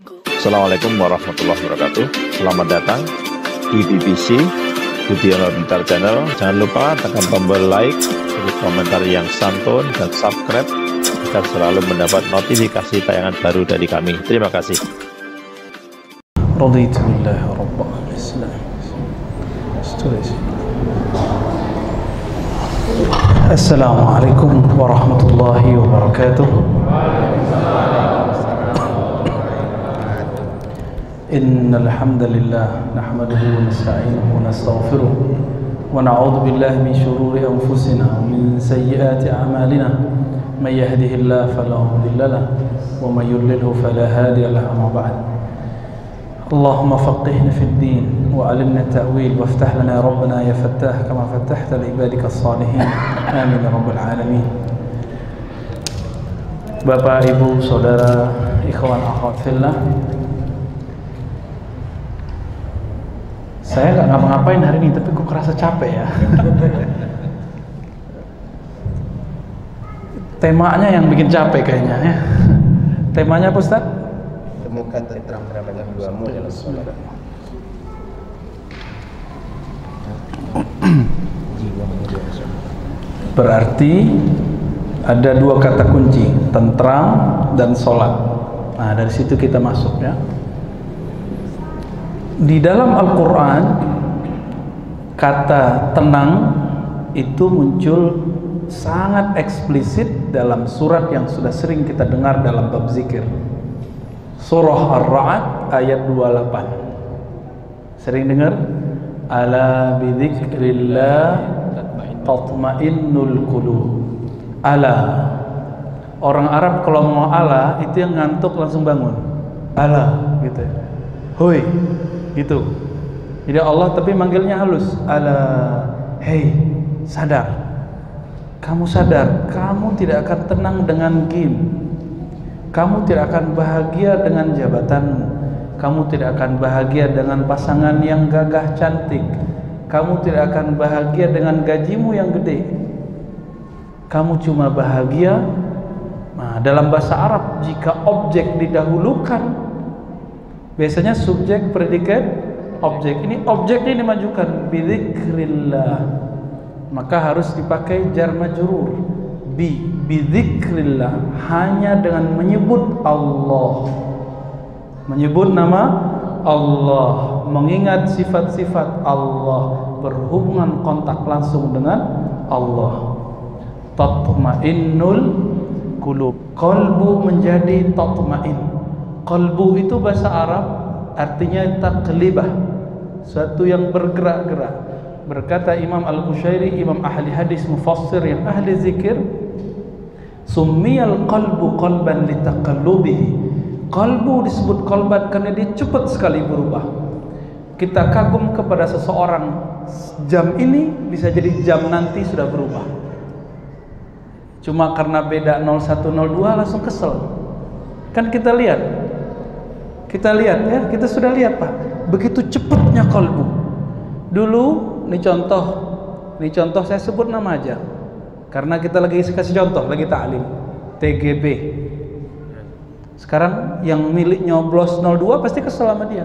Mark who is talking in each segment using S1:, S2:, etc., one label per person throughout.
S1: Assalamualaikum warahmatullahi wabarakatuh. Selamat datang di BBC Budiono Pintar Channel. Jangan lupa tekan tombol like, beri komentar yang santun, dan subscribe agar selalu mendapat notifikasi tayangan baru dari kami. Terima kasih.
S2: Raditu billahi rabban Islam. Assalamualaikum warahmatullahi wabarakatuh. Innal hamdalillah nahmaduhu wa nasta'inuhu wa nastaghfiruh wa na'udzu billahi min shururi anfusina wa min sayyiati a'malina may yahdihillahu fala mudilla lahu wa may yudlilhu fala hadiya lahu amma ba'd. Allahumma faqihna fid din wa 'allimna at-ta'wil waftah lana rabbana ya fattah kama fattahta li ibadika as-salihin amin ya rabbal alamin. Bapak, Ibu, saudara, ikhwan akhwat fillah, saya nggak ngapa-ngapain hari ini, tapi kok kerasa capek ya. Temanya yang bikin capek kayaknya ya. Temanya apa, Ustaz?
S3: Temukan terang-terangnya jiwamu dalam sholat.
S2: Berarti ada dua kata kunci, tentram dan sholat. Nah, dari situ kita masuk ya. Di dalam Al-Quran, kata tenang itu muncul sangat eksplisit dalam surat yang sudah sering kita dengar dalam bab zikir. Surah Ar-Ra'd ayat 28. Sering dengar? Ala bidzikrillah tatmainnul qulub. Ala. Orang Arab kalau mau ala itu yang ngantuk langsung bangun. Ala gitu. Hoi. Gitu. Jadi Allah tapi manggilnya halus. Ala, hey, sadar. Kamu sadar, kamu tidak akan tenang dengan game. Kamu tidak akan bahagia dengan jabatanmu. Kamu tidak akan bahagia dengan pasangan yang gagah cantik. Kamu tidak akan bahagia dengan gajimu yang gede. Kamu cuma bahagia. Nah, dalam bahasa Arab jika objek didahulukan, biasanya subjek, predikat, objek. Ini objeknya dimajukan, bidzikrillah. Maka harus dipakai jar majrur. Bidzikrillah, hanya dengan menyebut Allah. Menyebut nama Allah, mengingat sifat-sifat Allah, berhubungan kontak langsung dengan Allah. Tatmainnul qulub. Qalbu menjadi tatmain. Qalbu itu bahasa Arab artinya taqlibah, suatu yang bergerak-gerak. Berkata Imam Al-Qushairi, imam ahli hadis mufassir yang ahli zikir, summiyal qalbu qalban litaqallubihi. Qalbu disebut qalban karena dia cepat sekali berubah. Kita kagum kepada seseorang, jam ini bisa jadi jam nanti sudah berubah. Cuma karena beda 0102 langsung kesel. Kan kita lihat ya, kita sudah lihat Pak, begitu cepatnya kalbu. Dulu, ini contoh saya sebut nama aja, karena kita lagi kasih contoh, lagi ta'lim, TGB. Sekarang yang milik nyoblos 02 pasti kesel sama dia,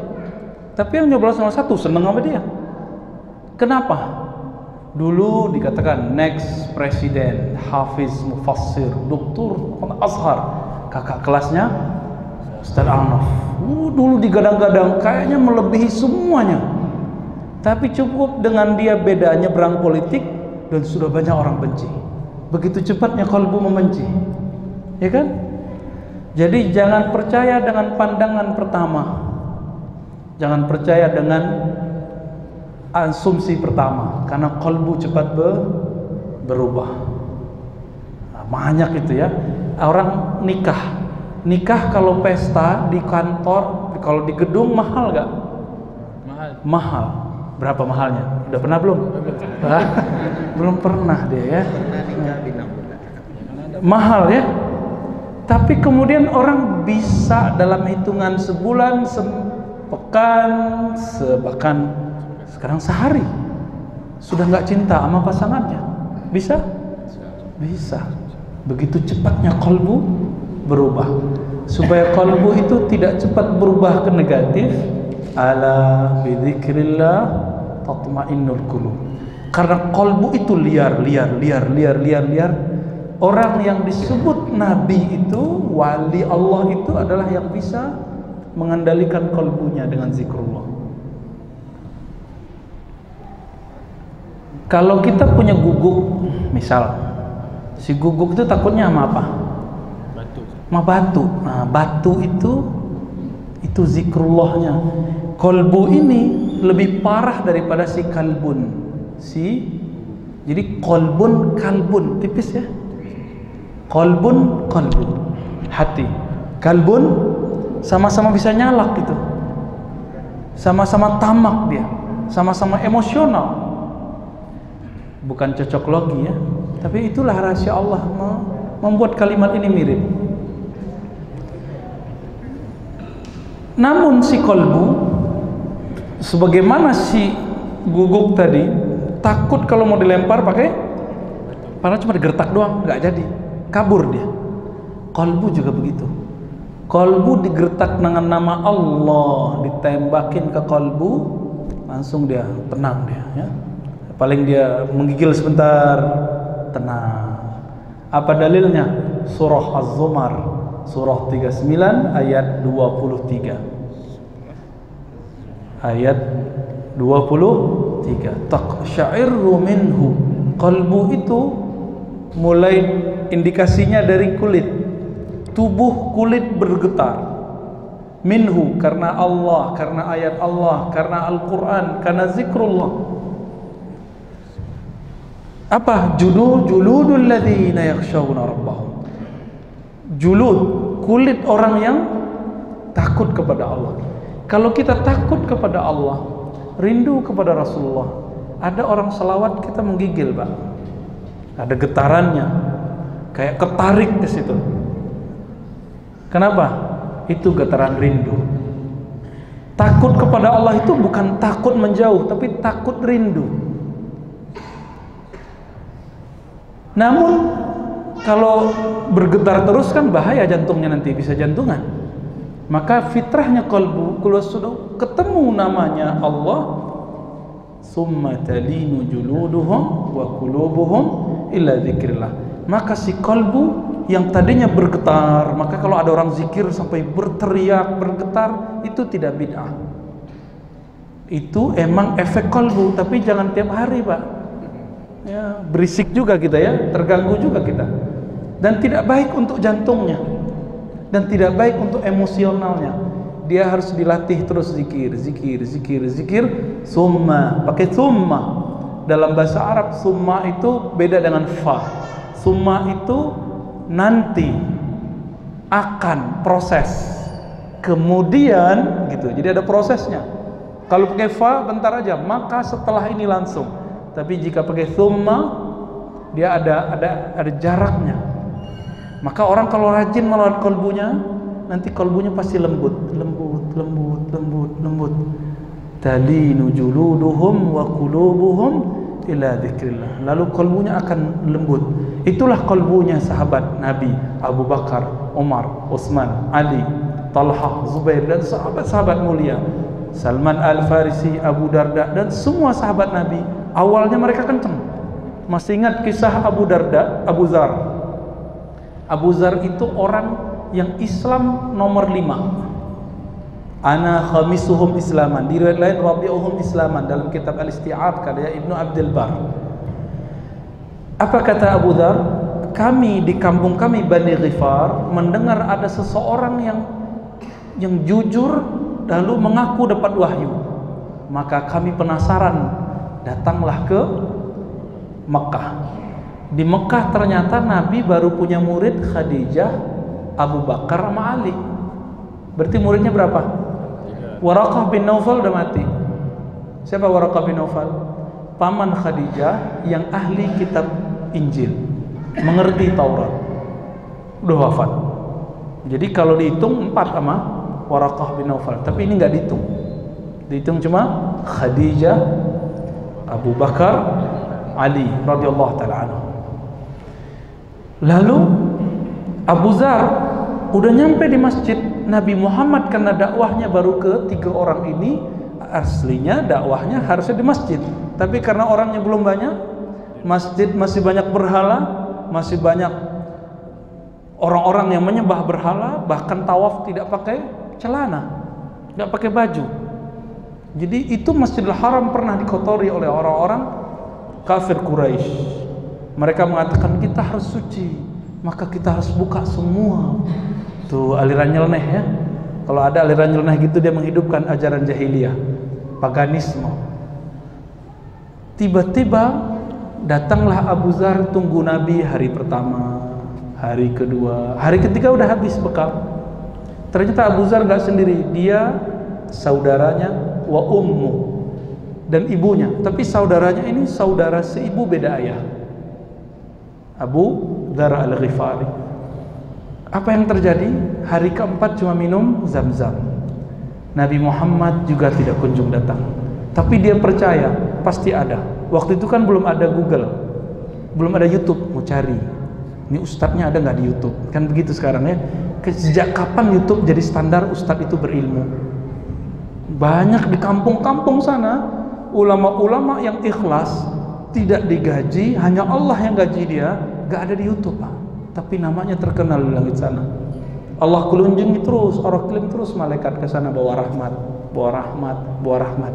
S2: tapi yang nyoblos 01 seneng sama dia. Kenapa? Dulu dikatakan next presiden, Hafiz Mufassir, Doktor Azhar, kakak kelasnya Ustaz Arnaf. Dulu digadang-gadang kayaknya melebihi semuanya. Tapi cukup dengan dia beda nyebrang politik dan sudah banyak orang benci. Begitu cepatnya kalbu membenci. Ya kan? Jadi jangan percaya dengan pandangan pertama. Jangan percaya dengan asumsi pertama, karena kalbu cepat berubah. Nah, banyak itu ya. Orang nikah kalau pesta di kantor, kalau di gedung mahal gak? Mahal. Berapa mahalnya? Udah pernah belum? Belum pernah dia ya. Mahal ya. Tapi kemudian orang bisa dalam hitungan sebulan, sepekan, bahkan sekarang sehari sudah nggak cinta sama pasangannya. Bisa? Bisa. Begitu cepatnya kalbu berubah. supaya kalbu itu tidak cepat berubah ke negatif. Ala bidzikrillah tatmainnul qulub. Karena kalbu itu liar. Orang yang disebut nabi itu, wali Allah itu adalah yang bisa mengendalikan kalbunya dengan zikrullah. Kalau kita punya guguk, misal si guguk itu takutnya sama apa? Batu. Sama batu. Nah, batu itu zikrullahnya. Kalbu ini lebih parah daripada si kalbun. Jadi kalbun tipis ya. Kalbun hati. Kalbun sama-sama bisa nyalak gitu. Sama-sama tamak dia. Sama-sama emosional. Bukan cocok logi ya, tapi itulah rahasia Allah membuat kalimat ini mirip. Namun si kalbu, sebagaimana si guguk tadi, takut kalau mau dilempar pakai padahal cuma digertak doang, nggak jadi, kabur dia. Kalbu juga begitu. Kalbu digertak dengan nama Allah, ditembakin ke kalbu, langsung dia tenang dia ya. Paling dia menggigil sebentar, tenang. Apa dalilnya? Surah Az-Zumar, surah 39 ayat 23. Ayat 23. Taqsya'irru minhu. Kalbu itu mulai indikasinya dari kulit. Tubuh kulit bergetar. Minhu, karena Allah, karena ayat Allah, karena Al-Quran, karena zikrullah. Apa? Juludul ladzina yakhshawna rabbahum. Julud, kulit orang yang takut kepada Allah. Kalau kita takut kepada Allah, rindu kepada Rasulullah, ada orang selawat kita menggigil, Pak. Ada getarannya, kayak ketarik ke situ. Kenapa? Itu getaran rindu. Takut kepada Allah itu bukan takut menjauh, tapi takut rindu. Namun kalau bergetar terus kan bahaya, jantungnya nanti bisa jantungan. Maka fitrahnya kalbu, kalau sudah ketemu namanya Allah, summa talinu juluduhum wa qulubuhum illa dzikrillah. Maka si kalbu yang tadinya bergetar, maka kalau ada orang zikir sampai berteriak, bergetar, itu tidak bid'ah. Itu emang efek kalbu, tapi jangan tiap hari, Pak. Ya, berisik juga kita ya, terganggu juga kita, dan tidak baik untuk jantungnya, dan tidak baik untuk emosionalnya. Dia harus dilatih terus zikir. Summa, pakai summa. Dalam bahasa Arab summa itu beda dengan fa. Summa itu nanti, akan, proses, kemudian gitu. Jadi ada prosesnya. Kalau pakai fa bentar aja, maka setelah ini langsung. Tapi jika pakai thumma, dia ada jaraknya. Maka orang kalau rajin merawat kalbunya, nanti kalbunya pasti lembut. Talinu juluduhum wa qulubuhum ila dzikrillah. Lalu kalbunya akan lembut. Itulah kalbunya sahabat Nabi Abu Bakar, Umar, Utsman, Ali, Talha, Zubair, dan sahabat-sahabat mulia, Salman Al-Farisi, Abu Darda, dan semua sahabat Nabi. Awalnya mereka kenceng. Masih ingat kisah Abu Darda, Abu Zar. Abu Zar itu orang yang Islam nomor 5. Ana khamisuhum islaman. Di riwayat lain rabi'uhum islaman, dalam kitab Al-Isti'ab karya Ibnu Abdul Bar. Apa kata Abu Zar? Kami di kampung kami Bani Ghifar mendengar ada seseorang yang jujur lalu mengaku dapat wahyu. Maka kami penasaran, datanglah ke Mekah. Di Mekah ternyata Nabi baru punya murid Khadijah, Abu Bakar sama Ali. Berarti muridnya berapa? Waraqah bin Naufal udah mati. Siapa Waraqah bin Naufal? Paman Khadijah yang ahli kitab Injil, mengerti Taurat, udah wafat. Jadi kalau dihitung 4 sama Waraqah bin Naufal, tapi ini nggak dihitung. Dihitung cuma Khadijah, Abu Bakar, Ali radhiyallahu taala anhu. Lalu Abu Zar udah nyampe di masjid Nabi Muhammad, karena dakwahnya baru ke 3 orang ini, aslinya dakwahnya harusnya di masjid, tapi karena orangnya belum banyak, masjid masih banyak berhala, masih banyak orang-orang yang menyembah berhala, bahkan tawaf tidak pakai celana, tidak pakai baju. Jadi itu Masjidil Haram pernah dikotori oleh orang-orang kafir Quraisy. Mereka mengatakan kita harus suci, maka kita harus buka semua. Tuh aliran nyeleneh ya. Kalau ada aliran nyeleneh gitu, dia menghidupkan ajaran jahiliyah, paganisme. Tiba-tiba datanglah Abu Dzar, tunggu Nabi hari pertama, hari kedua, hari ketiga udah habis bekal. Ternyata Abu Dzar gak sendiri, dia saudaranya wa ummu dan ibunya, tapi saudaranya ini saudara seibu beda ayah, Abu Dzar Al-Ghifari. Apa yang terjadi? Hari keempat cuma minum Zam-Zam. Nabi Muhammad juga tidak kunjung datang, tapi dia percaya pasti ada. Waktu itu kan belum ada Google, belum ada YouTube, mau cari ini ustadznya ada nggak di YouTube, kan begitu sekarang ya. Sejak kapan YouTube jadi standar ustadz itu berilmu? Banyak di kampung-kampung sana ulama-ulama yang ikhlas, tidak digaji, hanya Allah yang gaji dia, gak ada di YouTube Pak. Tapi namanya terkenal di langit sana. Allah kelunjungi terus, orang kirim terus malaikat ke sana bawa rahmat, bawa rahmat, bawa rahmat.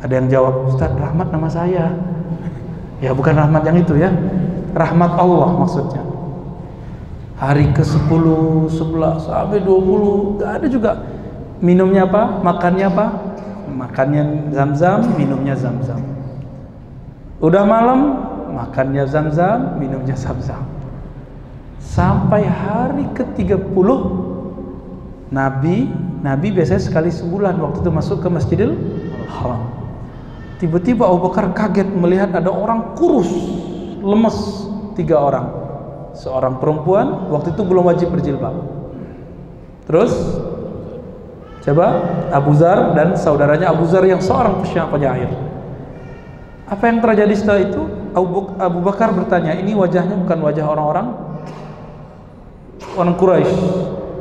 S2: Ada yang jawab, Ustaz, rahmat nama saya. Ya bukan rahmat yang itu ya, rahmat Allah maksudnya. Hari ke-10, 11 sampai 20 gak ada juga. Minumnya apa? Makannya apa? Makannya Zam-Zam, minumnya Zam-Zam. Udah malam, makannya Zam-Zam, minumnya Zam-Zam. Sampai hari ke-30 Nabi biasanya sekali sebulan waktu itu masuk ke Masjidil Haram. Tiba-tiba Abu Bakar kaget melihat ada orang kurus, lemes, 3 orang. Seorang perempuan, waktu itu belum wajib berjilbab. Terus coba Abu Dzar dan saudaranya Abu Dzar yang seorang penyair. Apa yang terjadi setelah itu? Abu Bakar bertanya, ini wajahnya bukan wajah orang Quraisy.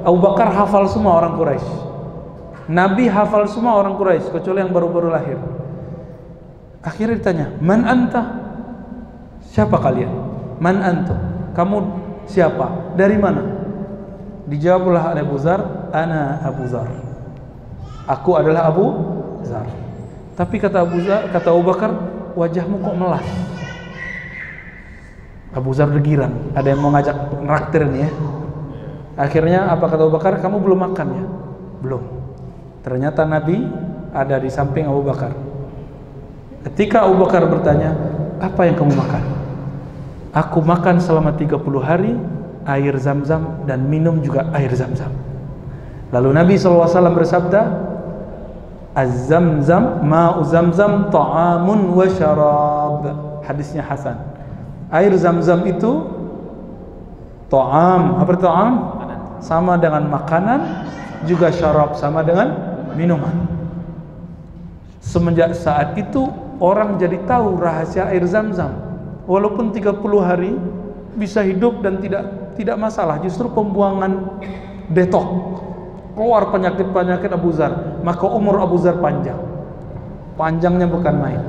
S2: Abu Bakar hafal semua orang Quraisy. Nabi hafal semua orang Quraisy kecuali yang baru-baru lahir. Akhirnya ditanya, "Man anta?" Siapa kalian? "Man antum?" Kamu siapa? Dari mana? Dijawablah oleh Abu Dzar, "Ana Abu Dzar." Aku adalah Abu Dzar. Tapi kata Abu Bakar, wajahmu kok melas. Abu Dzar bergirang, ada yang mau ngajak nraktir nih ya. Akhirnya apa kata Abu Bakar? Kamu belum makan ya? Belum. Ternyata Nabi ada di samping Abu Bakar. Ketika Abu Bakar bertanya, apa yang kamu makan? Aku makan selama 30 hari air Zam-Zam dan minum juga air Zam-Zam. Lalu Nabi SAW bersabda, Az-Zamzam, ma'u Zamzam ta'amun wa syarab. Hadisnya hasan. Air Zam-Zam itu ta'am. Apa itu ta'am? Sama dengan makanan, juga syarab sama dengan minuman. Semenjak saat itu orang jadi tahu rahasia air Zam-Zam. Walaupun 30 hari bisa hidup dan tidak masalah, justru pembuangan detok. Keluar penyakit-penyakit Abu Dzar, maka umur Abu Dzar panjangnya bukan main.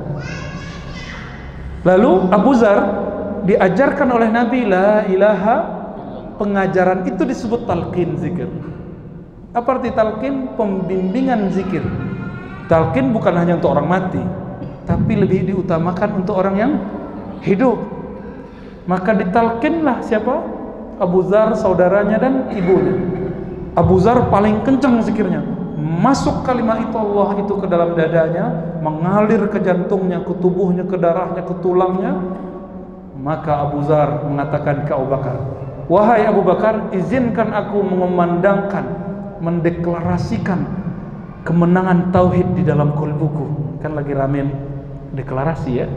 S2: Lalu Abu Dzar diajarkan oleh Nabi la ilaha, pengajaran itu disebut talqin zikir. Apa arti talqin? Pembimbingan zikir. Talqin bukan hanya untuk orang mati, tapi lebih diutamakan untuk orang yang hidup. Maka ditalqinlah siapa? Abu Dzar, saudaranya dan ibunya. Abu Dzar paling kencang zikirnya, masuk kalimat itu Allah itu ke dalam dadanya, mengalir ke jantungnya, ke tubuhnya, ke darahnya, ke tulangnya. Maka Abu Dzar mengatakan ke Abu Bakar, wahai Abu Bakar, izinkan aku mengumandangkan, mendeklarasikan kemenangan tauhid di dalam qalbuku. Kan lagi rame deklarasi ya.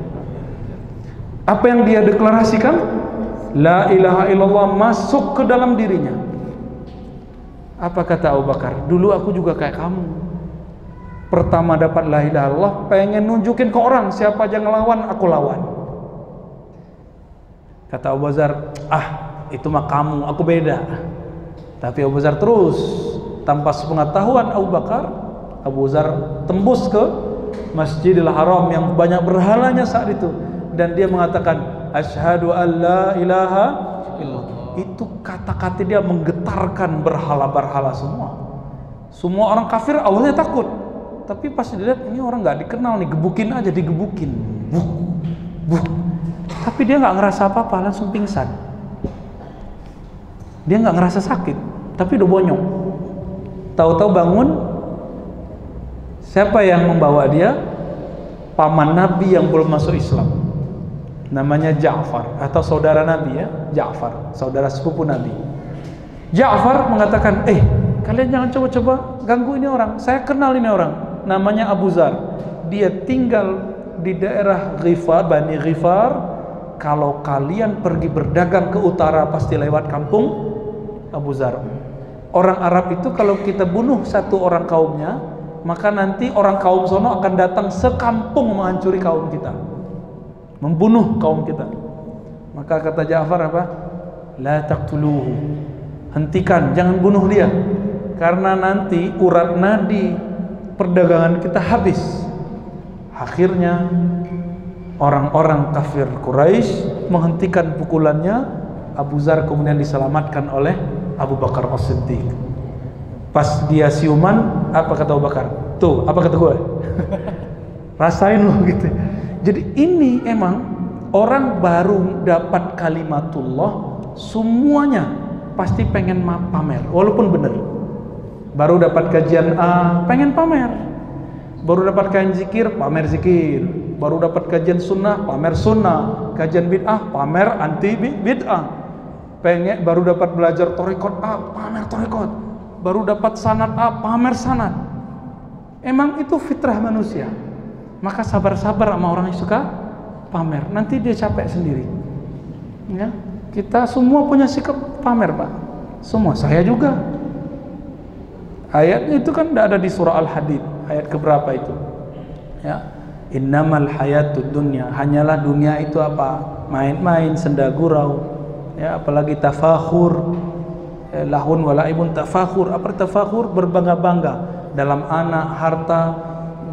S2: Apa yang dia deklarasikan? La ilaha illallah masuk ke dalam dirinya. Apa kata Abu Bakar? Dulu aku juga kayak kamu. Pertama dapat la ilaha illallah, pengen nunjukin ke orang, siapa aja ngelawan, aku lawan. Kata Abu Dzar, itu mah kamu, aku beda. Tapi Abu Dzar terus, tanpa sepengetahuan Abu Dzar tembus ke Masjidil Haram yang banyak berhalanya saat itu, dan dia mengatakan asyhadu an la ilaha illallah. Itu kata-kata dia menggetarkan berhala-berhala semua. Semua orang kafir awalnya takut, tapi pas dilihat ini orang nggak dikenal nih, gebukin aja, digebukin, buh. Tapi dia nggak ngerasa apa-apa, langsung pingsan. Dia nggak ngerasa sakit, tapi udah bonyok. Tahu-tahu bangun. Siapa yang membawa dia? Paman Nabi yang belum masuk Islam, namanya Ja'far, atau saudara Nabi ya, Ja'far, saudara sepupu Nabi. Ja'far mengatakan, kalian jangan coba-coba ganggu ini orang, saya kenal ini orang, namanya Abu Dzar. Dia tinggal di daerah Ghifar, Bani Ghifar. Kalau kalian pergi berdagang ke utara pasti lewat kampung Abu Dzar. Orang Arab itu kalau kita bunuh satu orang kaumnya, maka nanti orang kaum sono akan datang sekampung menghancuri kaum kita, membunuh kaum kita. Maka kata Ja'far apa? La taqtuluhu, hentikan, jangan bunuh dia, karena nanti urat nadi perdagangan kita habis. Akhirnya orang-orang kafir Quraisy menghentikan pukulannya. Abu Dzar kemudian diselamatkan oleh Abu Bakar As-Siddiq. Pas dia siuman, apa kata Abu Bakar? Tuh, apa kata gue? Rasain lo gitu. Jadi ini emang orang baru dapat kalimatullah, semuanya pasti pengen pamer, walaupun benar. Baru dapat kajian A, pengen pamer. Baru dapat kajian zikir, pamer zikir. Baru dapat kajian sunnah, pamer sunnah. Kajian bid'ah, pamer anti bid'ah. Baru dapat belajar thariqat A, pamer thariqat. Baru dapat sanad A, pamer sanad. Emang itu fitrah manusia. Maka sabar-sabar sama orang yang suka pamer, nanti dia capek sendiri. Ya, kita semua punya sikap pamer, Pak. Semua, saya juga. Ayatnya itu kan tidak ada di surah Al-Hadid. Ayat keberapa itu? Ya, innamal hayatud dunya, hanyalah dunia itu apa? Main-main, senda gurau. Ya, apalagi tafakhur. Lahun walaibun tafakhur. Apa tafakhur? Berbangga-bangga dalam anak, harta,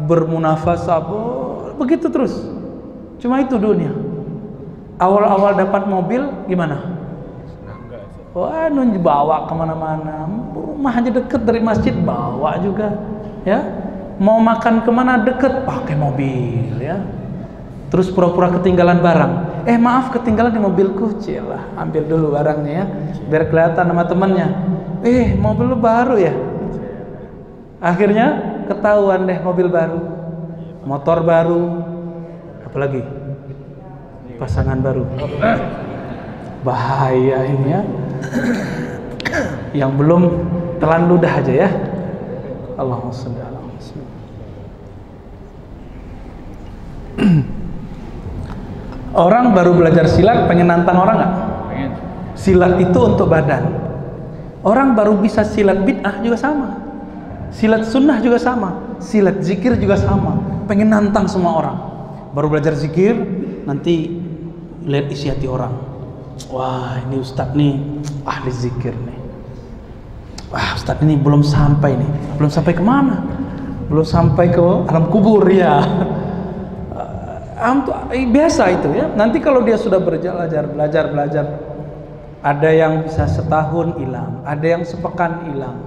S2: bermunafasah, begitu terus. Cuma itu dunia. Awal-awal dapat mobil gimana? Wah, bawa kemana-mana. Rumah aja deket dari masjid, bawa juga. Ya, mau makan kemana deket, pakai mobil. Ya, terus pura-pura ketinggalan barang. Maaf, ketinggalan di mobilku. Cilah, ambil dulu barangnya ya, biar kelihatan sama temennya. Mobil lu baru ya. Akhirnya ketahuan deh, mobil baru, motor baru, apalagi pasangan baru. Bahaya ini ya. Yang belum telan ludah aja ya. Allahumma shalli ala Muhammad. Orang baru belajar silat pengen nantang orang nggak? Pengen. Silat itu untuk badan. Orang baru bisa silat bid'ah juga sama. Silat sunnah juga sama. Silat zikir juga sama. Pengen nantang semua orang. Baru belajar zikir, nanti lihat isi hati orang. Wah, ini ustadz nih ahli zikir nih. Wah, ustadz ini belum sampai nih. Belum sampai kemana? Belum sampai ke alam kubur ya. Biasa itu ya. Nanti kalau dia sudah belajar, ada yang bisa setahun hilang, ada yang sepekan hilang,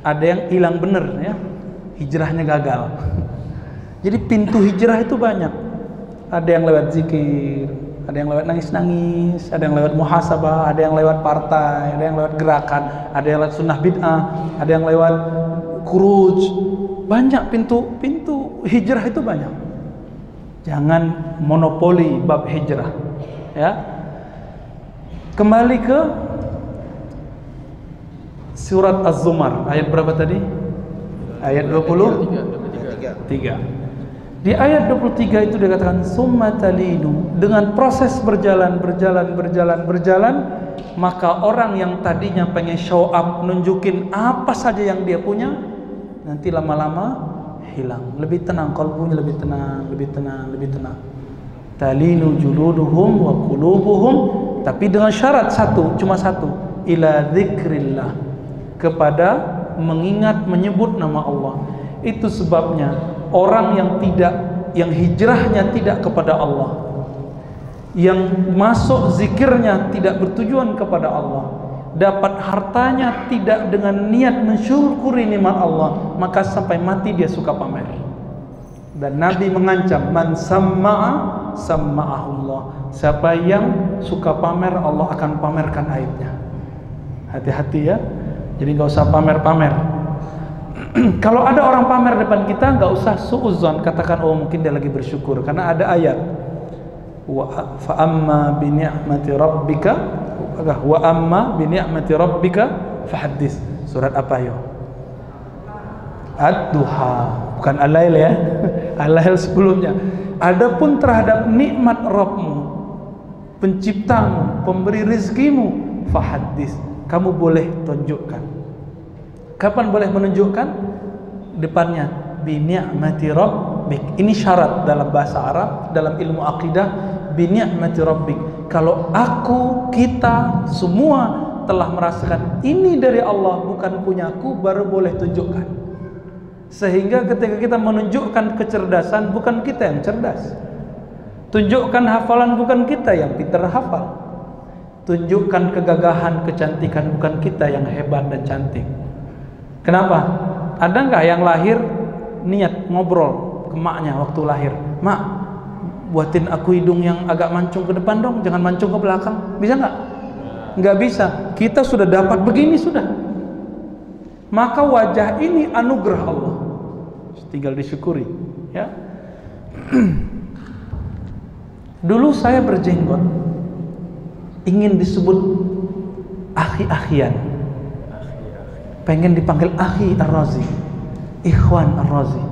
S2: ada yang hilang bener ya, hijrahnya gagal. Jadi pintu hijrah itu banyak. Ada yang lewat zikir, ada yang lewat nangis-nangis, ada yang lewat muhasabah, ada yang lewat partai, ada yang lewat gerakan, ada yang lewat sunnah bid'ah, ada yang lewat khuruj. Banyak pintu hijrah itu banyak. Jangan monopoli bab hijrah. Ya. Kembali ke surat Az-Zumar, ayat berapa tadi? Ayat 23. Di ayat 23 itu dikatakan summa talinu, dengan proses berjalan, maka orang yang tadinya pengen show up, nunjukin apa saja yang dia punya, nanti lama-lama hilang, lebih tenang, kalbunya lebih tenang. Talinu juluduhum wa qulubuhum, tapi dengan syarat cuma satu, ila dzikrillah, kepada mengingat menyebut nama Allah. Itu sebabnya orang yang hijrahnya tidak kepada Allah, yang masuk zikirnya tidak bertujuan kepada Allah, dapat hartanya tidak dengan niat mensyukuri nikmat Allah, maka sampai mati dia suka pamer. Dan Nabi mengancam, man samma'a samma'ahullah. Siapa yang suka pamer, Allah akan pamerkan aibnya. Hati-hati ya. Jadi nggak usah pamer-pamer. Kalau ada orang pamer depan kita, nggak usah suudzon, katakan oh mungkin dia lagi bersyukur, karena ada ayat fa amma bi ni'mati rabbika wa amma bi ni'mati rabbika fahaddits. Surat apa yo? Ad-Duha, bukan Al-Lail ya. Al-Lail sebelumnya. Adapun terhadap nikmat Rabbmu, penciptamu, pemberi rezekimu, fahaddits, kamu boleh tunjukkan. Kapan boleh menunjukkan? Depannya bi ni'mati rabbik. Ini syarat dalam bahasa Arab, dalam ilmu akidah, bi ni'mati rabbik. Kalau aku, kita semua telah merasakan ini dari Allah, bukan punyaku, baru boleh tunjukkan. Sehingga ketika kita menunjukkan kecerdasan, bukan kita yang cerdas. Tunjukkan hafalan, bukan kita yang pintar hafal. Tunjukkan kegagahan, kecantikan, bukan kita yang hebat dan cantik. Kenapa? Ada nggak yang lahir niat ngobrol ke maknya waktu lahir, mak, buatin aku hidung yang agak mancung ke depan dong, jangan mancung ke belakang. Bisa nggak? Nggak bisa. Kita sudah dapat begini sudah. Maka wajah ini anugerah Allah, tinggal disyukuri ya. Dulu saya berjenggot, ingin disebut akhi-akhian, pengen dipanggil akhi Ar-Razi, ikhwan Ar-Razi.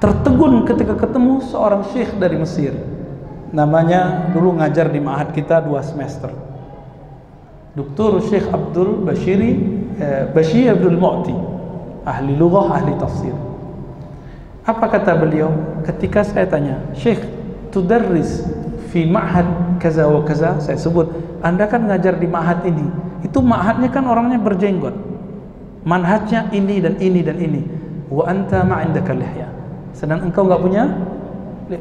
S2: Tertegun ketika ketemu seorang syekh dari Mesir, namanya dulu ngajar di ma'had kita 2 semester, Dr. Syekh Abdul Bashir Abdul Mu'ti, ahli lughah, ahli tafsir. Apa kata beliau ketika saya tanya, Syekh, tudarris fi ma'had kaza wa kaza, saya sebut, Anda kan ngajar di ma'had ini. Itu ma'hadnya kan orangnya berjenggot, manhajnya ini dan ini dan ini. Wa anta ma'indaka lihya, sedang engkau nggak punya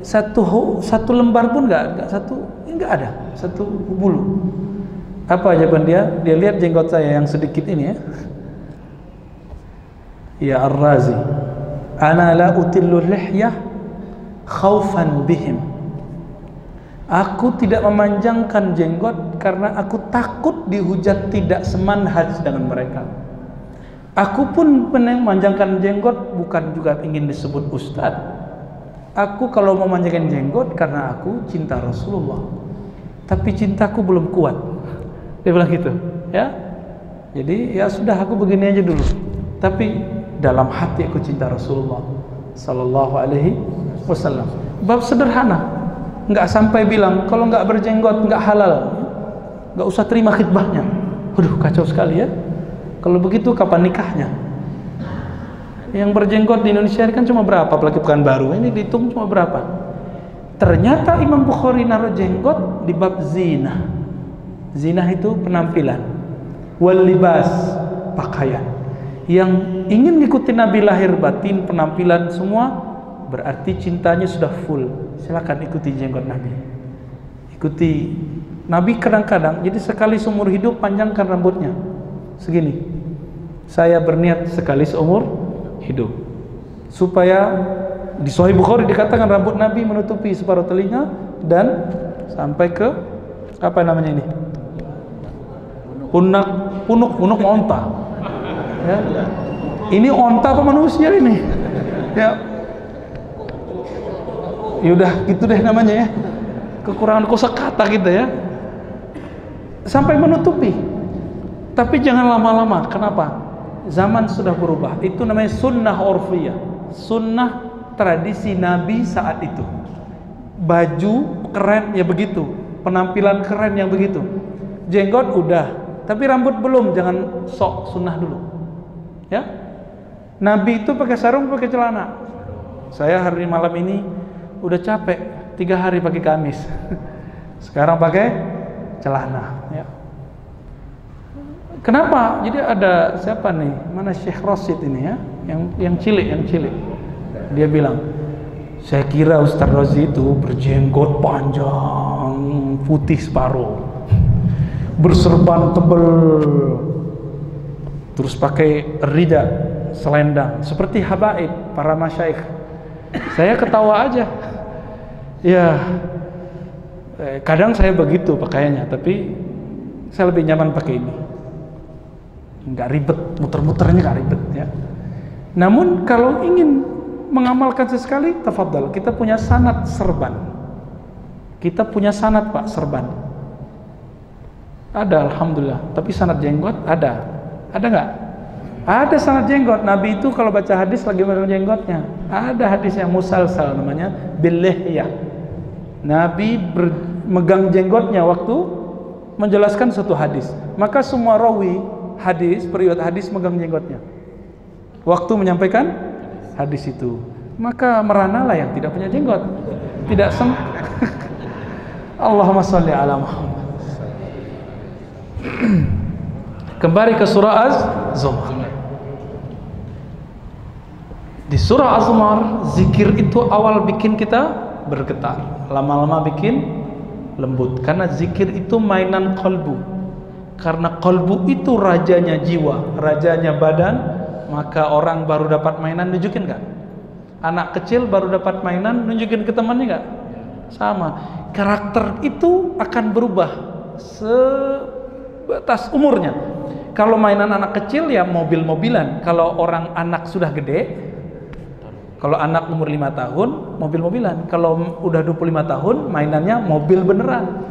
S2: satu lembar pun nggak ada satu bulu. Apa jawaban dia? Dia lihat jenggot saya yang sedikit ini ya. Ya Ar-Razi, ana la utillu lihyah khaufan bihim. Aku tidak memanjangkan jenggot karena aku takut dihujat tidak semanhaj dengan mereka. Aku pun memanjangkan jenggot bukan juga ingin disebut ustaz. Aku kalau memanjangkan jenggot karena aku cinta Rasulullah, tapi cintaku belum kuat. Dia bilang gitu ya. Jadi ya sudah, aku begini aja dulu, tapi dalam hati aku cinta Rasulullah sallallahu alaihi wasallam. Bab sederhana, nggak sampai bilang kalau nggak berjenggot nggak halal, nggak usah terima khidbahnya. Waduh, kacau sekali ya. Kalau begitu kapan nikahnya? Yang berjenggot di Indonesia kan cuma berapa? Apalagi Pekanbaru ini dihitung cuma berapa? Ternyata Imam Bukhari naruh jenggot di bab zina. Zina itu penampilan, wal libas, pakaian. Yang ingin ngikuti Nabi lahir batin, penampilan semua, berarti cintanya sudah full. Silakan ikuti jenggot Nabi. Ikuti Nabi. Kadang-kadang jadi sekali seumur hidup panjangkan rambutnya segini. Saya berniat sekali seumur hidup, supaya di Sahih Bukhari dikatakan rambut Nabi menutupi separuh telinga dan sampai ke apa namanya ini, punuk onta ya. Ini onta apa manusia ini ya? Yaudah gitu deh namanya ya, kekurangan kosakata kita ya, sampai menutupi. Tapi jangan lama-lama. Kenapa? Zaman sudah berubah. Itu namanya sunnah urfiyah, sunnah tradisi Nabi saat itu. Baju keren ya begitu, penampilan keren yang begitu. Jenggot udah, tapi rambut belum. Jangan sok sunnah dulu ya. Nabi itu pakai sarung, pakai celana. Saya hari malam ini udah capek 3 hari pakai gamis. Sekarang pakai celana ya. Kenapa? Jadi ada siapa nih? Mana Syekh Rosid ini ya? Yang cilik. Dia bilang, saya kira Ustaz Rozi itu berjenggot panjang, putih separuh, berserban tebel, terus pakai rida, selendang, seperti habaib para masyaikh. Saya ketawa aja. Ya, kadang saya begitu pakaiannya, tapi saya lebih nyaman pakai ini. Nggak ribet, muter-muternya nggak ribet ya. Namun kalau ingin mengamalkan sesekali, tafadhal, kita punya sanad serban. Kita punya sanad Pak serban. Ada, alhamdulillah. Tapi sanad jenggot ada. Ada nggak? Ada sanad jenggot. Nabi itu kalau baca hadis lagi megang jenggotnya. Ada hadis yang musalsal namanya bil-lihyah. Nabi megang jenggotnya waktu menjelaskan suatu hadis. Maka semua rawi hadis, periwayat hadis megang jenggotnya waktu menyampaikan hadis itu. Maka meranalah yang tidak punya jenggot, tidak Allahumma sholli ala Muhammad. Kembali ke surah Az-Zumar. Di surah Az-Zumar, zikir itu awal bikin kita bergetar, lama-lama bikin lembut, karena zikir itu mainan kolbu. Karena kolbu itu rajanya jiwa, rajanya badan, maka orang baru dapat mainan, nunjukin gak? Anak kecil baru dapat mainan, nunjukin ke temannya gak? Sama. Karakter itu akan berubah sebatas umurnya. Kalau mainan anak kecil ya mobil-mobilan. Kalau orang anak sudah gede, kalau anak umur 5 tahun, mobil-mobilan. Kalau udah 25 tahun, mainannya mobil beneran,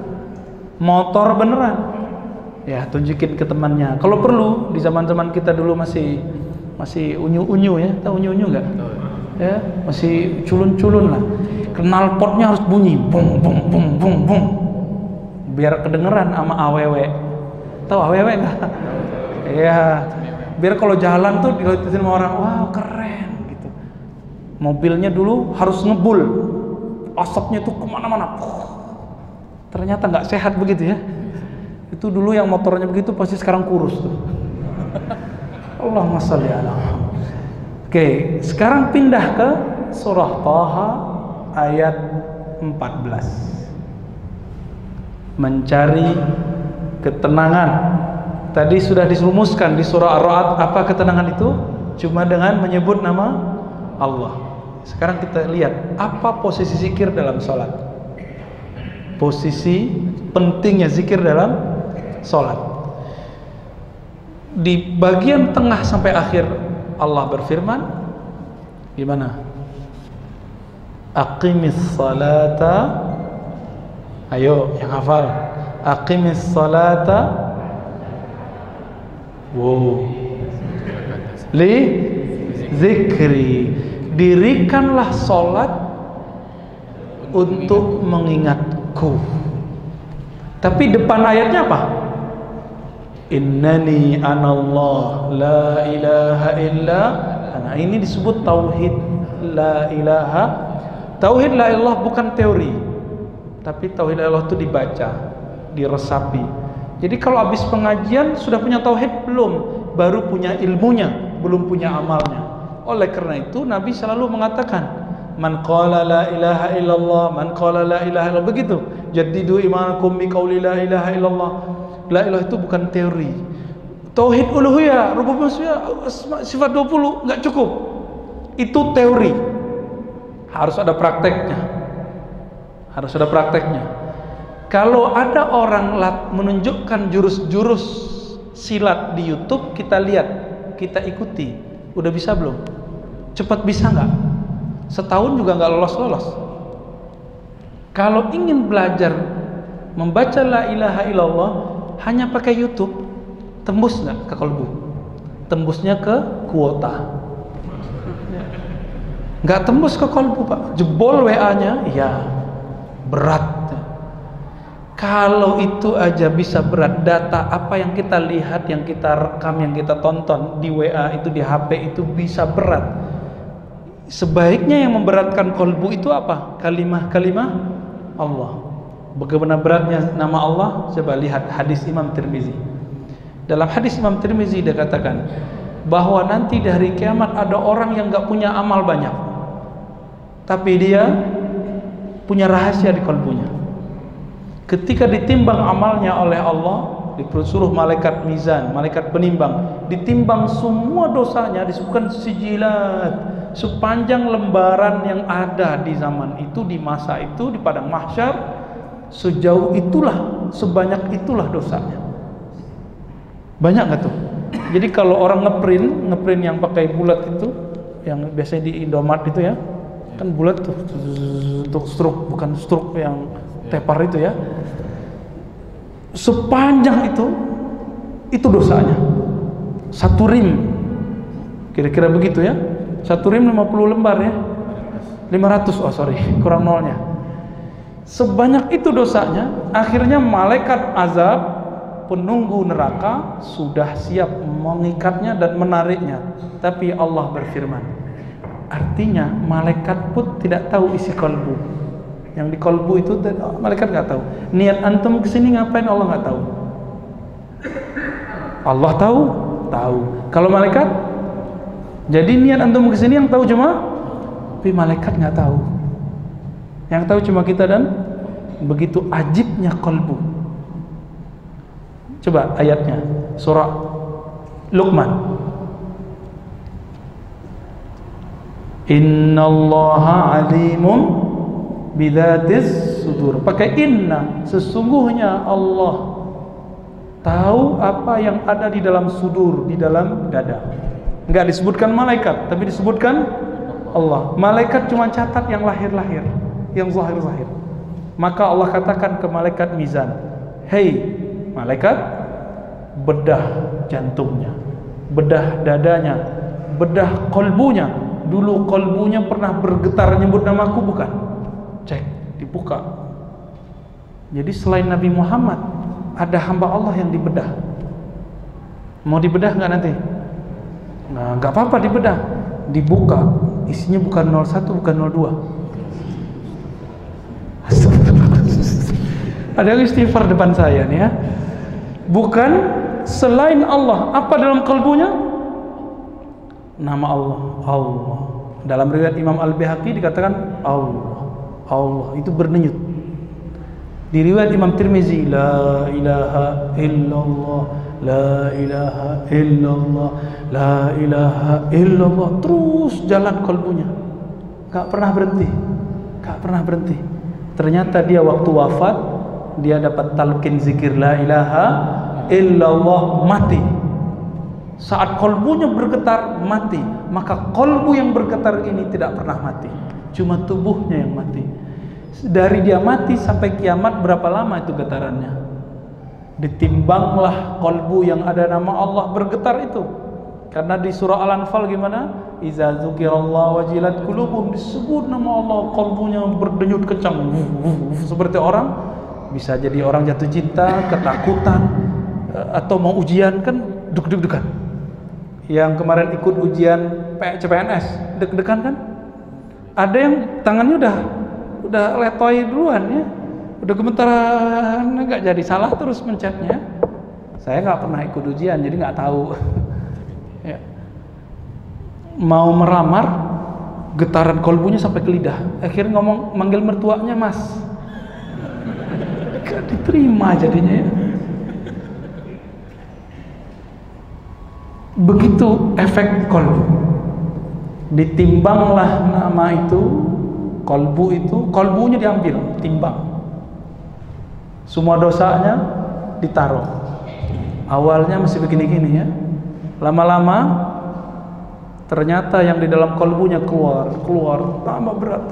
S2: motor beneran. Ya, tunjukin ke temannya. Kalau perlu, di zaman-zaman kita dulu masih unyu-unyu ya, tahu unyu-unyu nggak? Ya, masih culun-culun lah. Knalpotnya harus bunyi, bung bung bung bung bung, biar kedengeran sama awewe. Tahu awewe nggak? Ya, biar kalau jalan tuh dilihatin sama orang, wow keren gitu. Mobilnya dulu harus ngebul, asapnya tuh kemana-mana. Ternyata nggak sehat begitu ya. Itu dulu yang motornya begitu pasti sekarang kurus tuh. Allahumma sholli ala Muhammad. Oke, sekarang pindah ke surah Thaha ayat 14. Mencari ketenangan. Tadi sudah dirumuskan di surah Ar-Ra'd apa ketenangan itu? Cuma dengan menyebut nama Allah. Sekarang kita lihat apa posisi zikir dalam sholat. Posisi pentingnya zikir dalam sholat. Di bagian tengah sampai akhir Allah berfirman gimana? Aqimis salata. Ayo yang hafal. Aqimis salata. Wow. Li zikri. Dirikanlah sholat untuk mengingatku. Tapi depan ayatnya apa? Innani anallah la ilaha illa ana. Ini disebut tauhid la ilaha. Tauhid la ilallah bukan teori, tapi tauhid la ilallah itu dibaca, diresapi. Jadi kalau habis pengajian sudah punya tauhid belum? Baru punya ilmunya, belum punya amalnya. Oleh karena itu Nabi selalu mengatakan man qala la ilaha illallah, man qala la ilaha illallah, begitu. Jaddidu imanakum bi qauli la ilaha illallah. La ilaha itu bukan teori. Tauhid uluhiyah, rububiyah, sifat 20 enggak cukup. Itu teori. Harus ada prakteknya. Harus ada prakteknya. Kalau ada orang menunjukkan jurus-jurus silat di YouTube, kita lihat, kita ikuti. Udah bisa belum? Cepat bisa nggak? Setahun juga nggak lolos-lolos. Kalau ingin belajar membaca la ilaha illallah hanya pakai YouTube, tembus nggak ke kalbu? Tembusnya ke kuota. Nggak tembus ke kalbu Pak. Jebol WA-nya, ya berat. Kalau itu aja bisa berat, data apa yang kita lihat, yang kita rekam, yang kita tonton di WA itu, di HP itu bisa berat. Sebaiknya yang memberatkan kalbu itu apa? Kalimah-kalimah Allah. Bagaimana beratnya nama Allah? Coba lihat hadis Imam Tirmizi. Dalam hadis Imam Tirmizi dia katakan bahwa nanti di hari kiamat ada orang yang gak punya amal banyak, tapi dia punya rahasia di kalbunya. Ketika ditimbang amalnya oleh Allah, disuruh malaikat mizan, malaikat penimbang, ditimbang semua dosanya, disebutkan sijilat, sepanjang lembaran yang ada di zaman itu, di masa itu, di padang mahsyar, sejauh itulah, sebanyak itulah dosanya. Banyak nggak tuh? Jadi kalau orang ngeprint yang pakai bulat itu, yang biasanya di Indomaret itu ya, kan bulat tuh, untuk struk, bukan struk yang tepar itu ya. Sepanjang itu dosanya. Satu rim, kira-kira begitu ya. Satu rim 50 lembar ya. 500, oh sorry, kurang nolnya. Sebanyak itu dosanya, akhirnya malaikat azab, penunggu neraka sudah siap mengikatnya dan menariknya. Tapi Allah berfirman, artinya malaikat pun tidak tahu isi kalbu. Yang di kalbu itu malaikat nggak tahu. Niat antum kesini ngapain Allah nggak tahu. Allah tahu. Kalau malaikat, jadi niat antum kesini yang tahu cuma, tapi malaikat nggak tahu. Yang tahu cuma kita, dan begitu ajibnya kalbu. Coba ayatnya, surah Luqman. Innallaha alimun bidzatis sudur. Pakai inna, sesungguhnya Allah tahu apa yang ada di dalam sudur, di dalam dada. Enggak disebutkan malaikat, tapi disebutkan Allah. Malaikat cuma catat yang lahir-lahir, yang zahir-zahir. Maka Allah katakan ke malaikat mizan, hei malaikat, bedah jantungnya, bedah dadanya, bedah kalbunya. Dulu kalbunya pernah bergetar nyebut namaku bukan? Cek, dibuka. Jadi selain Nabi Muhammad, ada hamba Allah yang dibedah. Mau dibedah nggak nanti? Nah, nggak apa-apa dibedah. Dibuka, isinya bukan 01, bukan 02. Ada yang istighfar depan saya nih ya. Bukan selain Allah. Apa dalam kalbunya? Nama Allah. Allah. Dalam riwayat Imam Al-Baihaqi dikatakan Allah itu berdenyut. Di riwayat Imam Tirmizi, la ilaha illallah, la ilaha illallah, la ilaha illallah. Terus jalan kalbunya, gak pernah berhenti. Ternyata dia waktu wafat, dia dapat talqin zikir la ilaha illallah, mati. Saat kalbunya bergetar, mati. Maka kalbu yang bergetar ini tidak pernah mati, cuma tubuhnya yang mati. Dari dia mati sampai kiamat berapa lama itu getarannya? Ditimbanglah kalbu yang ada nama Allah bergetar itu. Karena di surah Al-Anfal gimana? Iza dzukirallahu wajilat qulubuhum, disebut nama Allah, kalbunya berdenyut kencang. Seperti orang, bisa jadi orang jatuh cinta, ketakutan, atau mau ujian kan deg-degan. Yang kemarin ikut ujian CPNS, deg-degan kan? Ada yang tangannya udah letoy duluan ya, udah gemetaran, nggak jadi, salah terus mencetnya. Saya nggak pernah ikut ujian, jadi nggak tahu. Ya. Mau meramar, getaran kalbunya sampai ke lidah. Akhirnya ngomong, manggil mertuanya mas. Gak diterima jadinya ya. Begitu efek kalbu. Ditimbanglah nama itu, kalbu itu, kalbunya diambil, timbang. Semua dosanya ditaruh. Awalnya masih begini-gini ya. Lama-lama ternyata yang di dalam kalbunya keluar, tambah berat.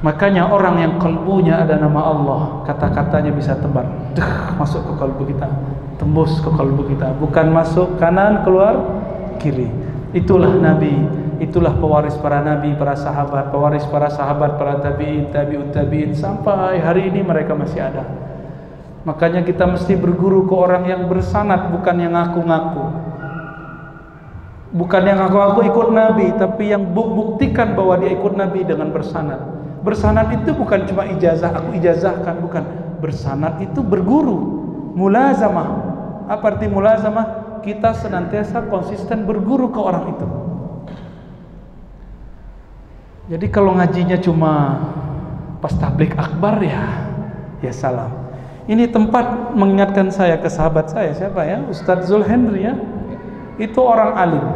S2: Makanya orang yang kalbunya ada nama Allah, kata-katanya bisa tebar, masuk ke kalbu kita, tembus ke kalbu kita, bukan masuk kanan keluar kiri. Itulah Nabi, itulah pewaris para Nabi, para sahabat, pewaris para sahabat, para tabi'in, tabi'ut tabi'in, sampai hari ini mereka masih ada. Makanya kita mesti berguru ke orang yang bersanad, bukan yang ngaku-ngaku. Bukan yang ngaku-ngaku ikut Nabi, tapi yang buktikan bahwa dia ikut Nabi dengan bersanad. Bersanad itu bukan cuma ijazah, aku ijazahkan, bukan. Bersanad itu berguru. mulazamah. Apa arti mulazamah? Kita senantiasa konsisten berguru ke orang itu. Jadi kalau ngajinya cuma pas tablik akbar ya salam. Ini tempat mengingatkan saya ke sahabat saya, siapa ya? Ustadz Zulhendri ya. Itu orang alim,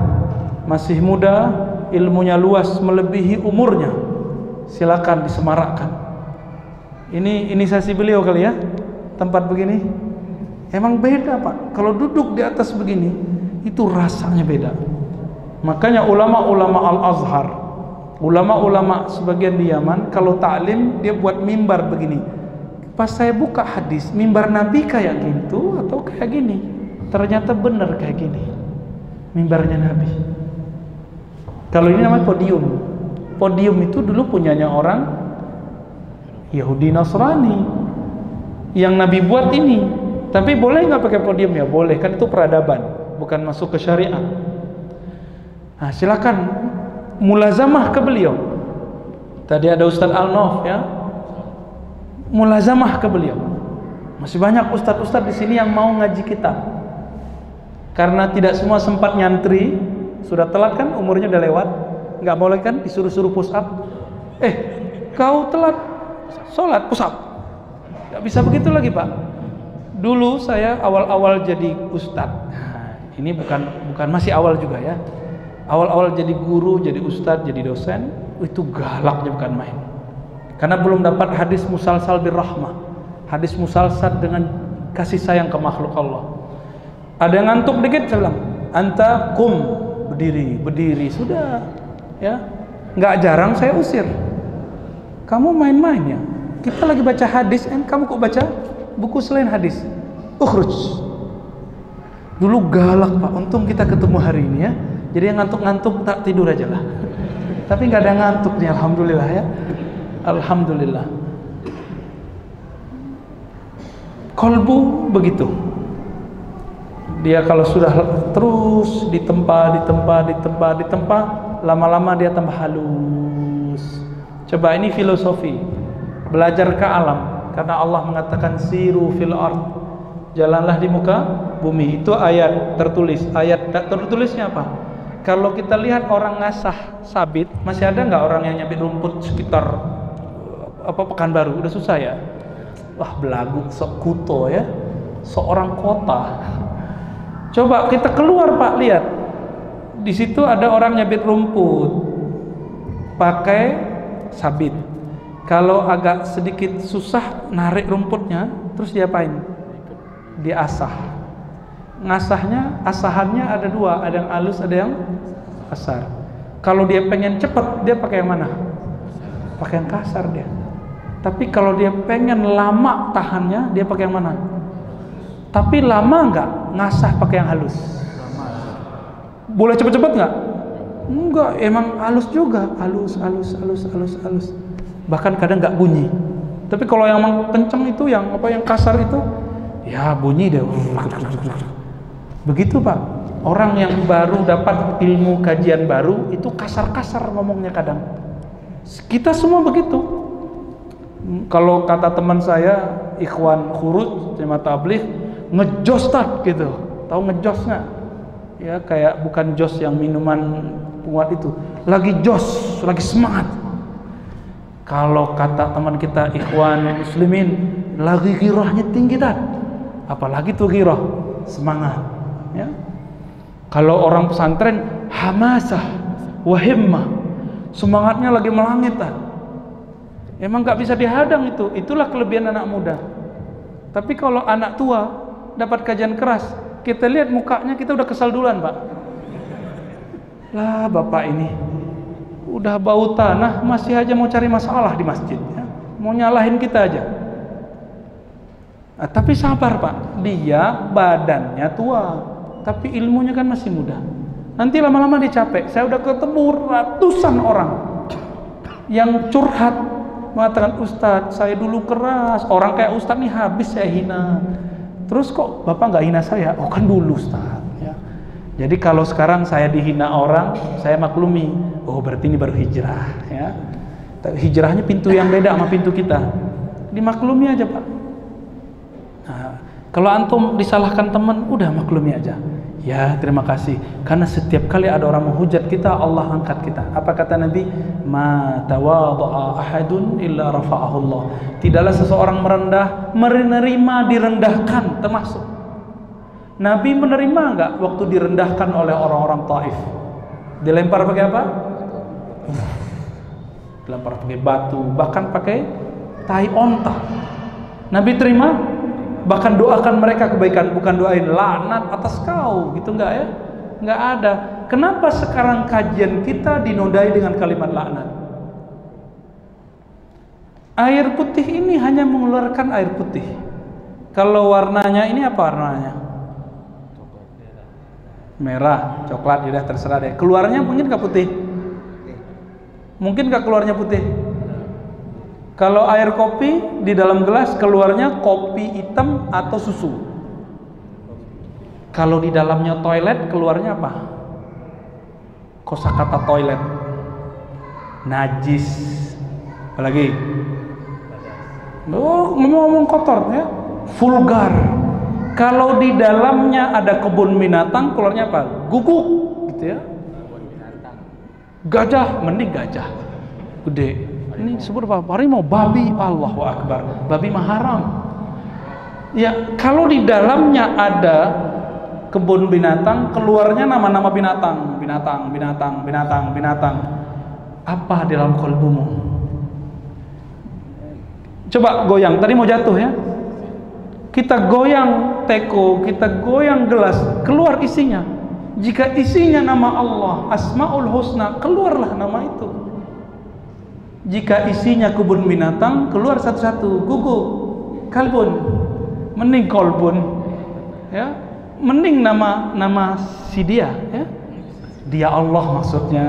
S2: masih muda, ilmunya luas melebihi umurnya. Silakan disemarakkan. Ini inisiasi beliau kali ya. Tempat begini emang beda Pak. Kalau duduk di atas begini itu rasanya beda. Makanya ulama-ulama Al-Azhar, ulama-ulama sebagian di Yaman, kalau taklim dia buat mimbar begini. Pas saya buka hadis, mimbar Nabi kayak gitu atau kayak gini? Ternyata benar kayak gini, mimbarnya Nabi. Kalau ini namanya podium. Podium itu dulu punyanya orang Yahudi Nasrani yang Nabi buat ini. Tapi boleh nggak pakai podium? Ya boleh, kan itu peradaban, bukan masuk ke syariat. Nah silakan mulazamah ke beliau. Tadi ada Ustadz Al-Nof ya, mulazamah ke beliau. Masih banyak ustadz-ustadz di sini yang mau ngaji kitab. Karena tidak semua sempat nyantri, sudah telat kan, umurnya udah lewat, nggak boleh kan disuruh-suruh push up. Kau telat sholat push up, nggak bisa begitu lagi Pak. Dulu saya awal-awal jadi ustadz, ini bukan masih awal juga ya. Awal-awal jadi guru, jadi ustadz, jadi dosen, itu galaknya bukan main. Karena belum dapat hadis musalsal birrahmah, hadis musalsal dengan kasih sayang ke makhluk Allah. Ada yang ngantuk dikit, saya bilang, anta kum, berdiri, sudah, ya. Nggak jarang saya usir. Kamu main-main ya. Kita lagi baca hadis, kamu kok baca buku selain hadis? Ukhruj. Dulu galak Pak. Untung kita ketemu hari ini ya. Jadi yang ngantuk-ngantuk tak tidur aja lah. Tapi nggak ada ngantuk nih, alhamdulillah ya. Alhamdulillah. Kolbu begitu. Dia kalau sudah terus ditempa, lama-lama dia tambah halus. Coba ini filosofi, belajar ke alam. Karena Allah mengatakan siru fil ard, jalanlah di muka bumi. Itu ayat tertulis. Ayat tak tertulisnya apa? Kalau kita lihat orang ngasah sabit, masih ada nggak orang yang nyabit rumput sekitar Pekanbaru? Udah susah ya. Wah belagu, sok kuto ya, seorang kota. Coba kita keluar Pak, lihat di situ ada orang nyabit rumput pakai sabit. Kalau agak sedikit susah narik rumputnya, terus diapain? Diasah. Ngasahnya, asahannya ada dua, ada yang halus, ada yang kasar. Kalau dia pengen cepat, dia pakai yang mana? Pakai yang kasar dia. Tapi kalau dia pengen lama tahannya, dia pakai yang mana? Tapi lama nggak ngasah pakai yang halus? Boleh cepet-cepet nggak? Enggak, emang halus juga, halus. Bahkan kadang nggak bunyi. Tapi kalau yang kenceng itu, yang kasar itu, ya bunyi deh. Begitu Pak. Orang yang baru dapat ilmu kajian baru itu kasar-kasar ngomongnya kadang. Kita semua begitu. Kalau kata teman saya, ikhwan khuruj, terima tabligh, ngejos tak gitu. Tahu ngejos nggak? Ya kayak bukan jos yang minuman penguat itu. Lagi jos, lagi semangat. Kalau kata teman kita ikhwan muslimin, lagi ghirahnya tinggi tak? Apalagi tuh ghirah, semangat. Ya. Kalau orang pesantren hamasah, wahimmah, semangatnya lagi melangit tak? Emang nggak bisa dihadang itu. Itulah kelebihan anak muda. Tapi kalau anak tua dapat kajian keras, kita lihat mukanya, kita udah kesal duluan Pak. Lah bapak ini udah bau tanah masih aja mau cari masalah di masjid ya? Mau nyalahin kita aja. Nah, tapi sabar Pak, dia badannya tua tapi ilmunya kan masih muda. Nanti lama-lama dia capek. Saya udah ketemu ratusan orang yang curhat mengatakan, Ustadz saya dulu keras, orang kayak Ustadz nih habis saya hina. Terus kok Bapak nggak hina saya? Oh kan dulu Ustadz ya. Jadi kalau sekarang saya dihina orang, saya maklumi. Oh berarti ini baru hijrah ya. Tapi hijrahnya pintu yang beda sama pintu kita. Dimaklumi aja Pak. Nah, Kalau antum disalahkan teman, udah maklumi aja. Ya, terima kasih. Karena setiap kali ada orang menghujat kita, Allah angkat kita. Apa kata Nabi? Ma tawadha'a ahadun illa rafa'ahu Allah. Tidaklah seseorang menerima direndahkan, termasuk. Nabi menerima enggak waktu direndahkan oleh orang-orang Taif? Dilempar pakai apa? Dilempar pakai batu, bahkan pakai tai onta. Nabi terima? Bahkan doakan mereka kebaikan, bukan doain laknat atas kau, gitu enggak ya? Enggak ada. Kenapa sekarang kajian kita dinodai dengan kalimat laknat? Air putih ini hanya mengeluarkan air putih. Kalau warnanya ini apa warnanya? Merah, coklat, ya terserah deh. Keluarnya mungkin nggak putih? Mungkin nggak keluarnya putih? Kalau air kopi di dalam gelas keluarnya kopi hitam atau susu. Kalau di dalamnya toilet keluarnya apa? Kosakata toilet. Najis. Apalagi? Oh, ngomong-ngomong kotor ya. Vulgar. Kalau di dalamnya ada kebun binatang keluarnya apa? Guguk gitu ya. Gajah, mending gajah. Gede. Ini disebut apa? Harimau, babi, Allahu Akbar. Babi mah haram. Ya, kalau di dalamnya ada kebun binatang, keluarnya nama-nama binatang. Apa di dalam kalbumu? Coba goyang, tadi mau jatuh ya. Kita goyang teko, kita goyang gelas, keluar isinya. Jika isinya nama Allah, Asmaul Husna, keluarlah nama itu. Jika isinya kebun binatang, keluar satu-satu. Guguk, kalbun, mending kolbun, ya, mending nama si dia, ya, dia Allah maksudnya.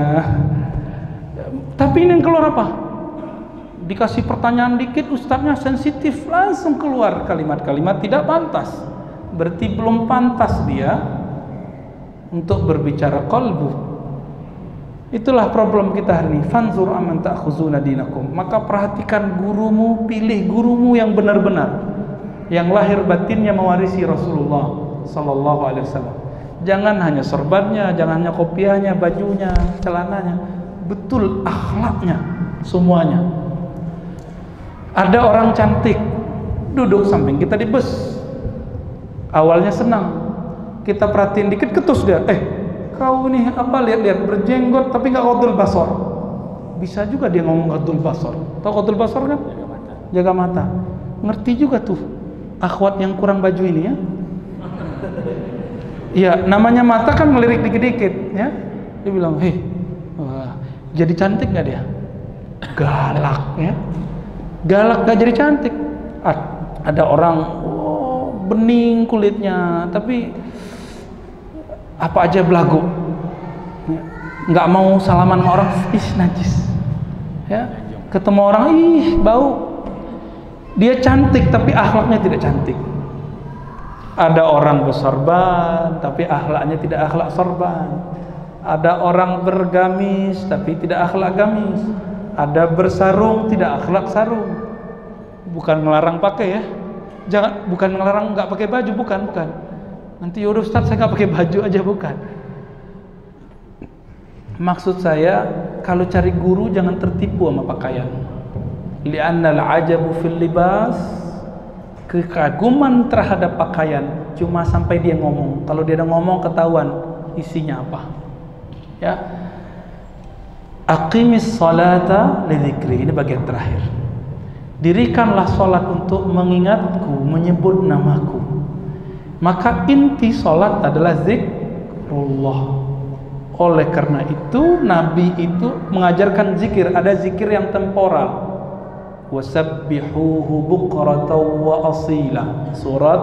S2: Tapi ini yang keluar apa? Dikasih pertanyaan dikit, ustadznya sensitif, langsung keluar kalimat-kalimat tidak pantas. Berarti belum pantas dia untuk berbicara kolbu. Itulah problem kita hari ini. Fanzur amman ta'khuzuna dinakum. Maka perhatikan gurumu, pilih gurumu yang benar-benar, yang lahir batinnya mewarisi Rasulullah sallallahu alaihi wasallam. Jangan hanya sorbannya, jangan hanya kopiahnya, bajunya, celananya, betul akhlaknya semuanya. Ada orang cantik duduk samping kita di bus. Awalnya senang. Kita perhatiin dikit ketus dia. Kau ini apa, lihat-lihat berjenggot tapi nggak qaddul basar. Bisa juga dia ngomong qaddul basar. Tahu qaddul basar kan? Jaga mata. Ngerti juga tuh akhwat yang kurang baju ini ya. Iya, namanya mata kan melirik dikit-dikit ya. Dia bilang, wah, jadi cantik nggak dia? Galak ya. Galak nggak jadi cantik. Ada orang bening kulitnya tapi apa aja belagu, nggak mau salaman sama orang, najis, ya, ketemu orang, bau. Dia cantik tapi akhlaknya tidak cantik. Ada orang bersorban tapi akhlaknya tidak akhlak sorban. Ada orang bergamis tapi tidak akhlak gamis. Ada bersarung tidak akhlak sarung. Bukan ngelarang pakai ya, bukan ngelarang nggak pakai baju, bukan. Nanti yaudah Ustaz saya nggak pakai baju aja, bukan. Maksud saya kalau cari guru jangan tertipu sama pakaian. Li'annal ajabu fil libas, kekaguman terhadap pakaian cuma sampai dia ngomong. Kalau dia udah ngomong ketahuan isinya apa. Ya. Aqimis salata lidzikri, ini bagian terakhir. Dirikanlah salat untuk mengingatku, menyebut namaku. Maka inti salat adalah zikrullah. Oleh karena itu Nabi itu mengajarkan zikir. Ada zikir yang temporal. Wasabbihuhu bukratan wa asila. Surat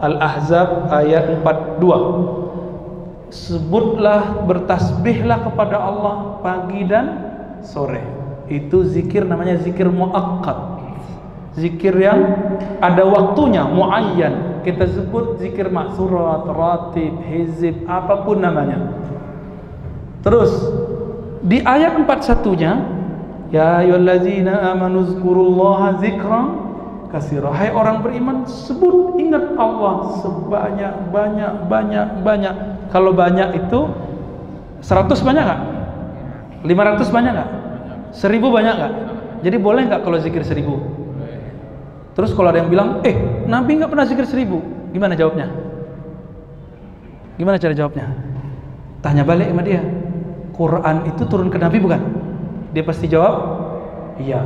S2: Al-Ahzab ayat 42. Sebutlah, bertasbihlah kepada Allah pagi dan sore. Itu zikir namanya zikir muakkad. Zikir yang ada waktunya, muayyan. Kita sebut zikir maksurat, ratib, hizib, apapun namanya. Terus di ayat 41-nya, ya ayyuhallazina amanu zkurullaha zikran katsira. Hai orang beriman, sebut, ingat Allah sebanyak-banyak. Kalau banyak itu 100 banyak nggak? 500 banyak nggak? 1000 banyak nggak? Jadi boleh nggak kalau zikir 1000? Terus kalau ada yang bilang, Nabi nggak pernah zikir 1000, gimana jawabnya? Gimana cara jawabnya? Tanya balik sama dia. Quran itu turun ke Nabi bukan? Dia pasti jawab, iya.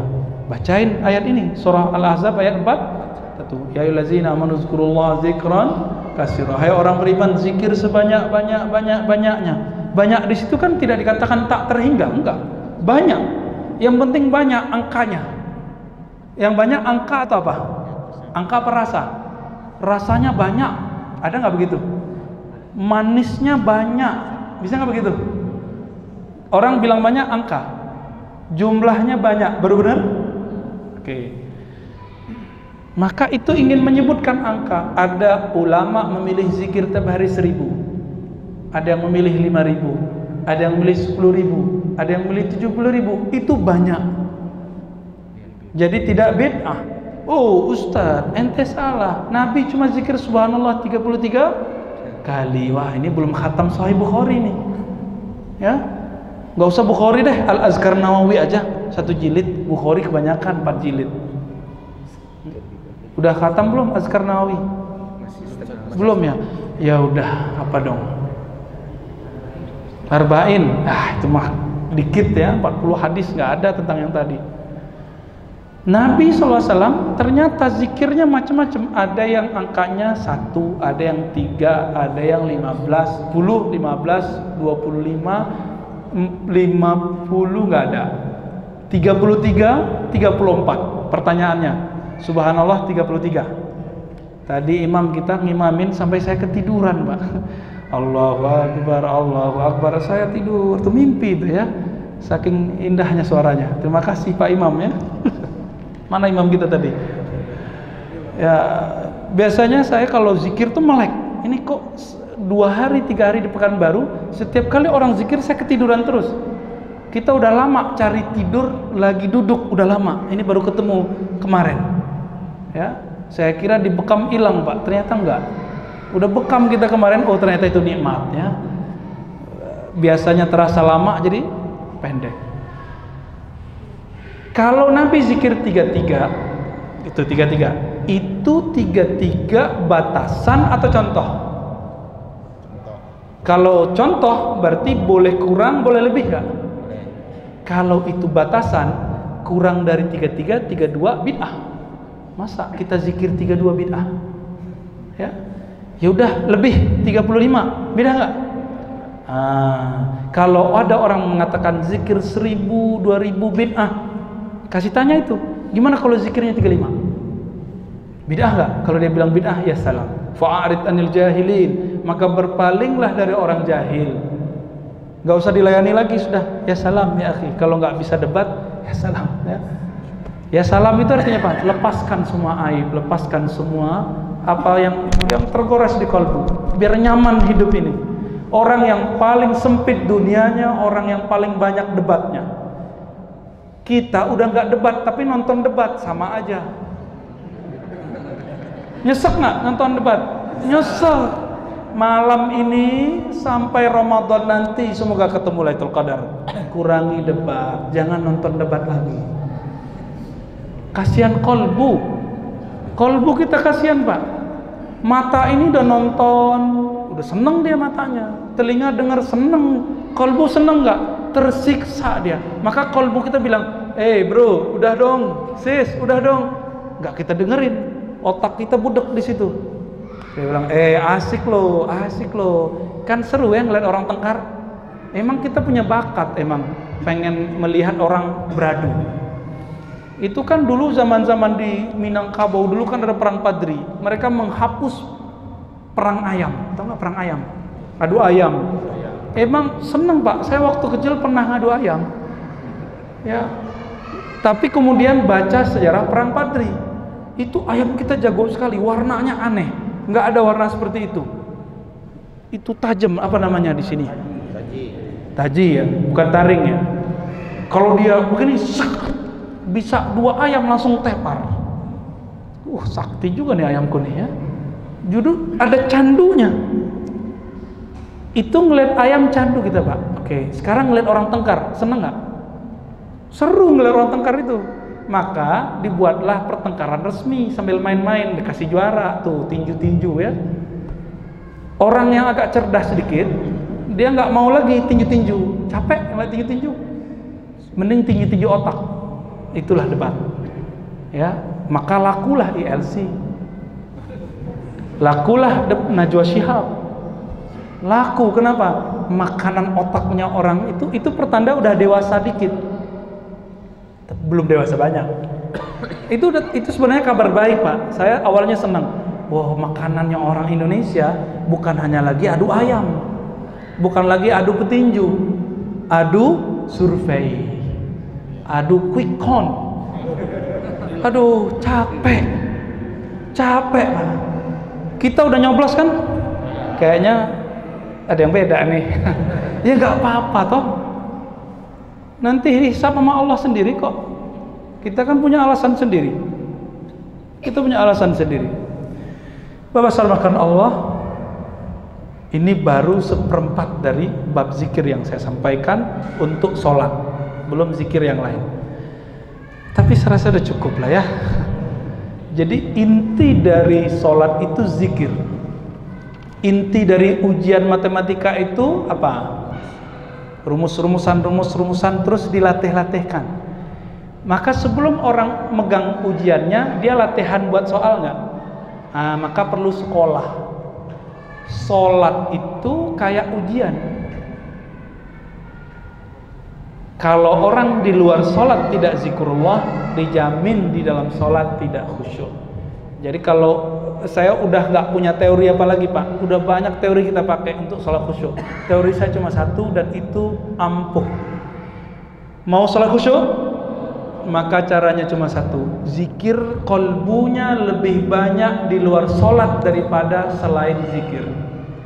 S2: Bacain ayat ini, surah Al-Ahzab ayat 4. Ya ayyuhallazina amanu dzkurullaha dzikran katsira. Hai orang beriman, zikir sebanyak-banyaknya. Banyak di situ kan tidak dikatakan tak terhingga, enggak. Banyak. Yang penting banyak angkanya. Yang banyak angka atau apa? Angka apa rasa? Rasanya banyak. Ada nggak begitu? Manisnya banyak. Bisa nggak begitu? Orang bilang banyak angka. Jumlahnya banyak. Baru benar? Oke. Maka itu ingin menyebutkan angka. Ada ulama memilih zikir tiap hari 1000. Ada yang memilih 5000. Ada yang memilih 10.000. Ada yang memilih 70.000. Itu banyak. Jadi tidak bid'ah. Oh Ustaz, ente salah. Nabi cuma zikir subhanallah 33 kali. Wah, ini belum khatam Sahih Bukhari nih. Ya, nggak usah Bukhari deh, Al-Azkar Nawawi aja 1 jilid. Bukhari kebanyakan 4 jilid. Udah khatam belum Azkar Nawawi? Belum ya? Ya udah, apa dong? Arba'in. Itu mah dikit ya, 40 hadis nggak ada tentang yang tadi. Nabi SAW ternyata zikirnya macam-macam. Ada yang angkanya 1, ada yang 3, ada yang 15, 10, 15, 25, 50 nggak ada. 33, 34. Pertanyaannya, subhanallah 33. Tadi imam kita ngimamin sampai saya ketiduran, Pak. Allahu Akbar, Allahu Akbar. Saya tidur, tuh mimpi itu ya. Saking indahnya suaranya. Terima kasih Pak Imam ya. Mana imam kita tadi? Ya, biasanya saya kalau zikir tuh melek. Ini kok 2 hari, 3 hari di Pekanbaru, setiap kali orang zikir saya ketiduran terus. Kita udah lama cari tidur, lagi duduk udah lama. Ini baru ketemu kemarin. Ya, saya kira di bekam hilang, Pak. Ternyata enggak. Udah bekam kita kemarin, oh ternyata itu nikmat ya. Biasanya terasa lama jadi pendek. Kalau Nabi zikir 33, itu 33 batasan atau contoh? Kalau contoh berarti boleh kurang, boleh lebih nggak? Kalau itu batasan, kurang dari 33, 32 bid'ah. Masa kita zikir 32 bid'ah? Ya, ya udah lebih 35 bid'ah nggak? Kalau ada orang mengatakan zikir 1000, 2000 bid'ah, kasih tanya itu, gimana kalau zikirnya 35? Bid'ah enggak? Kalau dia bilang bid'ah, ya salam. Fa'arid anil jahilin, maka berpalinglah dari orang jahil. Enggak usah dilayani lagi, sudah. Ya salam ya akhi. Kalau enggak bisa debat, ya salam ya. Ya salam itu artinya apa? Lepaskan semua aib, lepaskan semua apa yang tergores di kalbu, biar nyaman hidup ini. Orang yang paling sempit dunianya, orang yang paling banyak debatnya. Kita udah nggak debat tapi nonton debat, sama aja. Nyesek nggak nonton debat? Nyesek. Malam ini sampai Ramadan nanti semoga ketemu Lailatul Qadar. Kurangi debat, jangan nonton debat lagi. Kasihan kolbu. Kolbu kita kasihan, Pak. Mata ini udah nonton, udah seneng dia matanya. Telinga dengar seneng, kolbu seneng nggak? Tersiksa dia. Maka kolbu kita bilang, bro, udah dong, sis, udah dong. Nggak kita dengerin, otak kita budek di situ. Dia bilang, asik loh, kan seru ya ngeliat orang tengkar. Emang kita punya bakat, emang pengen melihat orang beradu. Itu kan dulu zaman-zaman di Minangkabau dulu kan ada perang Padri. Mereka menghapus perang ayam, tahu nggak perang ayam? Adu ayam. Emang seneng, Pak. Saya waktu kecil pernah ngadu ayam. Ya. Tapi kemudian baca sejarah perang Padri. Itu ayam kita jago sekali, warnanya aneh. Nggak ada warna seperti itu. Itu tajam, apa namanya di sini? Taji ya, bukan taring ya. Kalau dia begini, bisa 2 ayam langsung tepar. Sakti juga nih ayamku nih ya. Judul ada candunya. Itu ngeliat ayam candu kita, Pak. Oke, sekarang ngeliat orang tengkar, seneng nggak? Seru ngeliat orang tengkar itu. Maka dibuatlah pertengkaran resmi sambil main-main, dikasih juara tuh, tinju-tinju ya. Orang yang agak cerdas sedikit, dia nggak mau lagi tinju-tinju, capek ngeliat tinju-tinju. Mending tinju-tinju otak. Itulah debat. Ya, maka lakulah ILC. Lakulah Najwa Shihab. Laku, kenapa? Makanan otaknya orang itu pertanda udah dewasa dikit. Belum dewasa banyak. Itu sebenarnya kabar baik, Pak. Saya awalnya senang. Wah, makanannya orang Indonesia bukan hanya lagi adu ayam, bukan lagi adu petinju, adu survei, adu quick count. Aduh, capek, Pak. Kita udah nyoblos kan? Kayaknya ada yang beda nih. Ya nggak apa-apa toh. Nanti hisab sama Allah sendiri kok. Kita kan punya alasan sendiri. Bapak salahkan Allah. Ini baru seperempat dari bab zikir yang saya sampaikan untuk sholat, belum zikir yang lain. Tapi saya rasa sudah cukup lah ya. Jadi inti dari sholat itu zikir. Inti dari ujian matematika itu apa? Rumus-rumusan terus dilatih-latihkan. Maka sebelum orang megang ujiannya, dia latihan buat soal nggak? Nah, maka perlu sekolah. Sholat itu kayak ujian. Kalau orang di luar sholat tidak zikrullah, dijamin di dalam sholat tidak khusyuk. Jadi kalau saya udah nggak punya teori apa lagi, Pak, udah banyak teori kita pakai untuk sholat khusyuk. Teori saya cuma satu dan itu ampuh. Mau sholat khusyuk? Maka caranya cuma satu. Zikir kolbunya lebih banyak di luar sholat daripada selain zikir.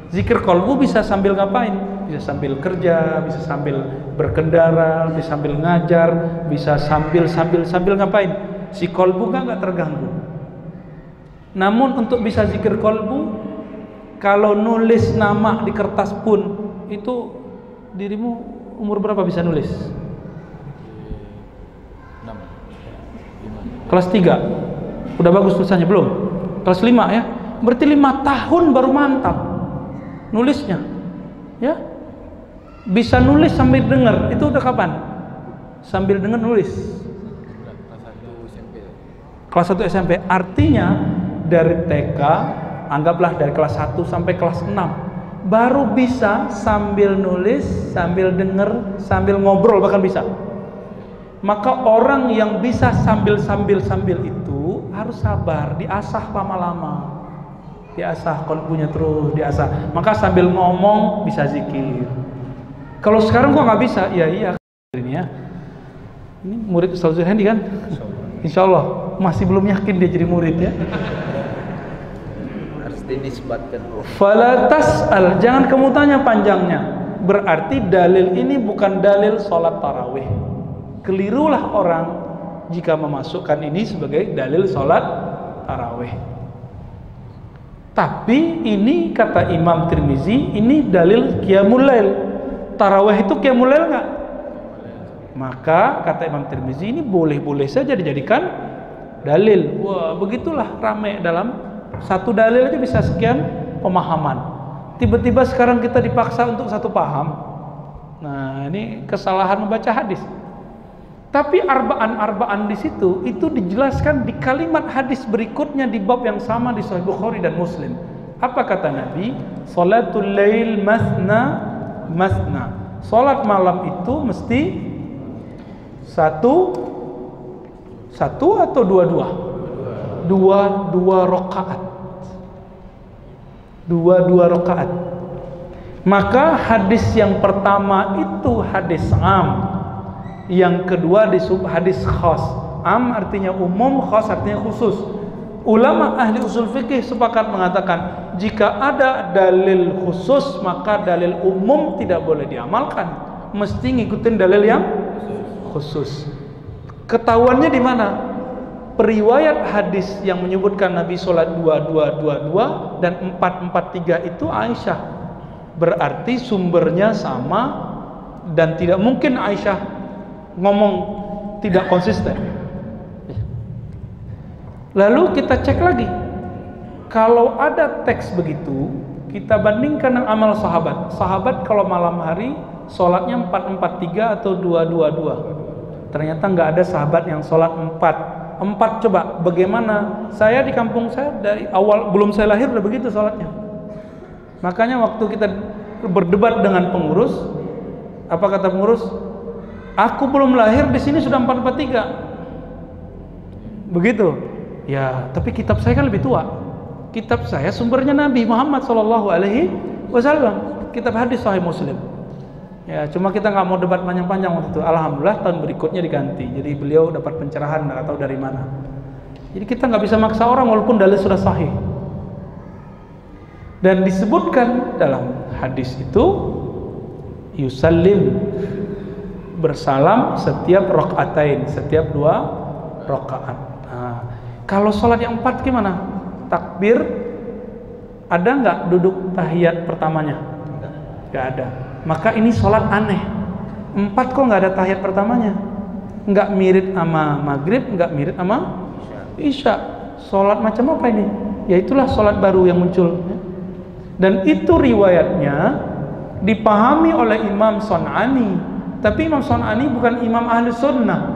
S2: Zikir kolbu bisa sambil ngapain? Bisa sambil kerja, bisa sambil berkendara, bisa sambil ngajar, bisa sambil ngapain? Si kolbu kan nggak terganggu. Namun untuk bisa zikir kolbu, kalau nulis nama di kertas pun, itu dirimu umur berapa bisa nulis? 6, 5. Kelas 3 udah bagus tulisannya belum? Kelas 5 ya, berarti 5 tahun baru mantap nulisnya ya. Bisa nulis sambil dengar, itu udah kapan? Sambil dengar nulis kelas 1 SMP. Artinya dari TK, anggaplah dari kelas 1 sampai kelas 6 baru bisa sambil nulis, sambil dengar, sambil ngobrol, bahkan bisa. Maka orang yang bisa sambil itu harus sabar, diasah lama-lama, diasah kolbunya terus, diasah. Maka sambil ngomong bisa zikir. Kalau sekarang kok nggak bisa? Ya iya ini ya. Ini murid Ustaz Zulhandi kan? Insya Allah masih belum yakin dia jadi murid ya.
S3: Harus dinisbatkan.
S2: Fala tas'al, jangan kamu tanya panjangnya. Berarti dalil ini bukan dalil sholat tarawih. Kelirulah orang jika memasukkan ini sebagai dalil sholat tarawih. Tapi ini kata Imam Tirmizi, ini dalil qiyamul lail. Tarawih itu qiyamul lail nggak? Maka kata Imam Tirmizi, ini boleh-boleh saja dijadikan dalil. Wah, begitulah ramai dalam satu dalil aja bisa sekian pemahaman. Tiba-tiba sekarang kita dipaksa untuk satu paham. Nah, ini kesalahan membaca hadis. Tapi arba'an di situ itu dijelaskan di kalimat hadis berikutnya di bab yang sama di Sahih Bukhari dan Muslim. Apa kata Nabi? Salatul lail masna. Salat malam itu mesti satu atau dua rakaat. Dua rakaat. Maka hadis yang pertama itu hadis am, yang kedua hadis khas. Am artinya umum, khas artinya khusus. Ulama ahli usul fikih sepakat mengatakan jika ada dalil khusus maka dalil umum tidak boleh diamalkan, mesti ngikutin dalil yang khusus. Ketahuannya di mana? periwayat hadis yang menyebutkan Nabi sholat 2222 dan 443 itu Aisyah. Berarti sumbernya sama dan tidak mungkin Aisyah ngomong tidak konsisten. Lalu kita cek lagi, kalau ada teks begitu, kita bandingkan dengan amal sahabat. Sahabat kalau malam hari sholatnya 443 atau 222. Ternyata nggak ada sahabat yang sholat 4 coba. Bagaimana? Saya di kampung saya dari awal belum saya lahir udah begitu sholatnya. Makanya waktu kita berdebat dengan pengurus, apa kata pengurus? Aku belum lahir di sini sudah 443. Begitu. Ya, tapi kitab saya kan lebih tua. Kitab saya sumbernya Nabi Muhammad SAW. Kitab hadis Sahih Muslim. Ya, cuma kita nggak mau debat panjang-panjang waktu itu. Alhamdulillah tahun berikutnya diganti. Jadi beliau dapat pencerahan, nggak tahu dari mana. Jadi kita nggak bisa maksa orang walaupun dalil sudah sahih. Dan disebutkan dalam hadis itu, yusallim, bersalam setiap rokaatain, setiap 2 rakaat. Nah, kalau sholat yang 4 gimana? Takbir, ada nggak duduk tahiyat pertamanya? Nggak ada. Maka ini sholat aneh. 4 kok nggak ada tahiyat pertamanya? Nggak mirip sama maghrib, nggak mirip sama isya. Sholat macam apa ini? Ya itulah sholat baru yang muncul. Dan itu riwayatnya dipahami oleh Imam Son'ani. Tapi Imam Son'ani bukan Imam Ahlu Sunnah.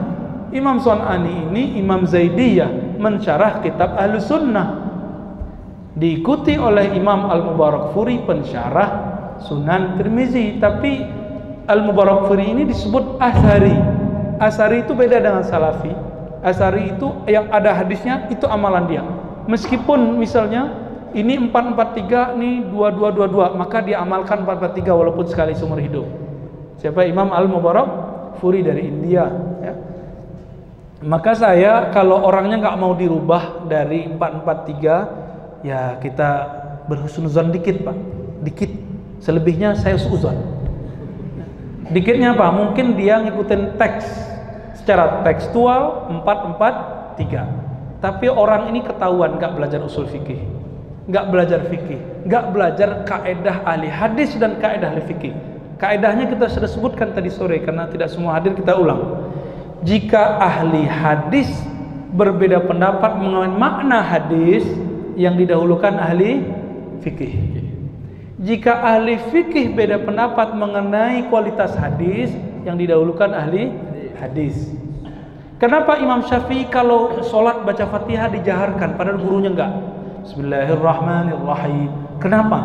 S2: Imam Son'ani ini Imam Zaidiyah, mensyarah kitab Ahlu Sunnah. Diikuti oleh Imam Al-Mubarakfuri, pensyarah Sunan Tirmizi. Tapi Al-Mubarakfuri ini disebut Asy'ari. Asy'ari itu beda dengan Salafi. Asy'ari itu yang ada hadisnya, itu amalan dia. Meskipun misalnya ini 443, ini 2222, maka dia amalkan 443 walaupun sekali seumur hidup. Siapa? Imam Al-Mubarakfuri dari India, ya. Maka saya kalau orangnya nggak mau dirubah dari 443, ya kita berhusnuzon dikit, Pak. Dikit. Selebihnya saya suuzon. Dikitnya apa? Mungkin dia ngikutin teks secara tekstual 443. Tapi orang ini ketahuan nggak belajar usul fikih, nggak belajar fikih, nggak belajar kaedah ahli hadis dan kaedah ahli fikih. Kaedahnya kita sudah sebutkan tadi sore, karena tidak semua hadir kita ulang. Jika ahli hadis berbeda pendapat mengenai makna hadis, yang didahulukan ahli fikih. Jika ahli fikih beda pendapat mengenai kualitas hadis, yang didahulukan ahli hadis. Kenapa Imam Syafi'i kalau sholat baca Fatihah dijaharkan padahal gurunya enggak? Bismillahirrahmanirrahim. Kenapa?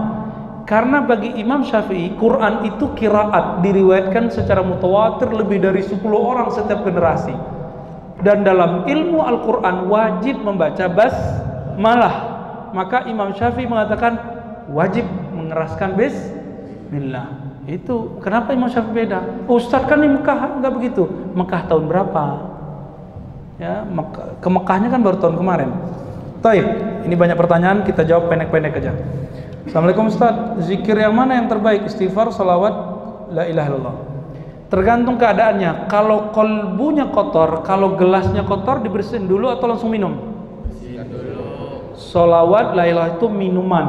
S2: Karena bagi Imam Syafi'i, Quran itu qiraat, diriwayatkan secara mutawatir lebih dari 10 orang setiap generasi. Dan dalam ilmu Al-Quran wajib membaca basmalah. Maka Imam Syafi'i mengatakan wajib mengeraskan bismillah. Itu kenapa Imam Syafi'i beda? Ustadz kan di Mekah enggak begitu. Mekah tahun berapa? Ya, ke Mekahnya kan baru tahun kemarin. Taib, ini banyak pertanyaan, kita jawab pendek-pendek aja. Assalamualaikum Ustaz, zikir yang mana yang terbaik? Istighfar, salawat, la ilaha illallah. Tergantung keadaannya. Kalau kolbunya kotor, kalau gelasnya kotor, dibersihin dulu atau langsung minum? Bersihkan dulu. Salawat, la ilaha itu minuman.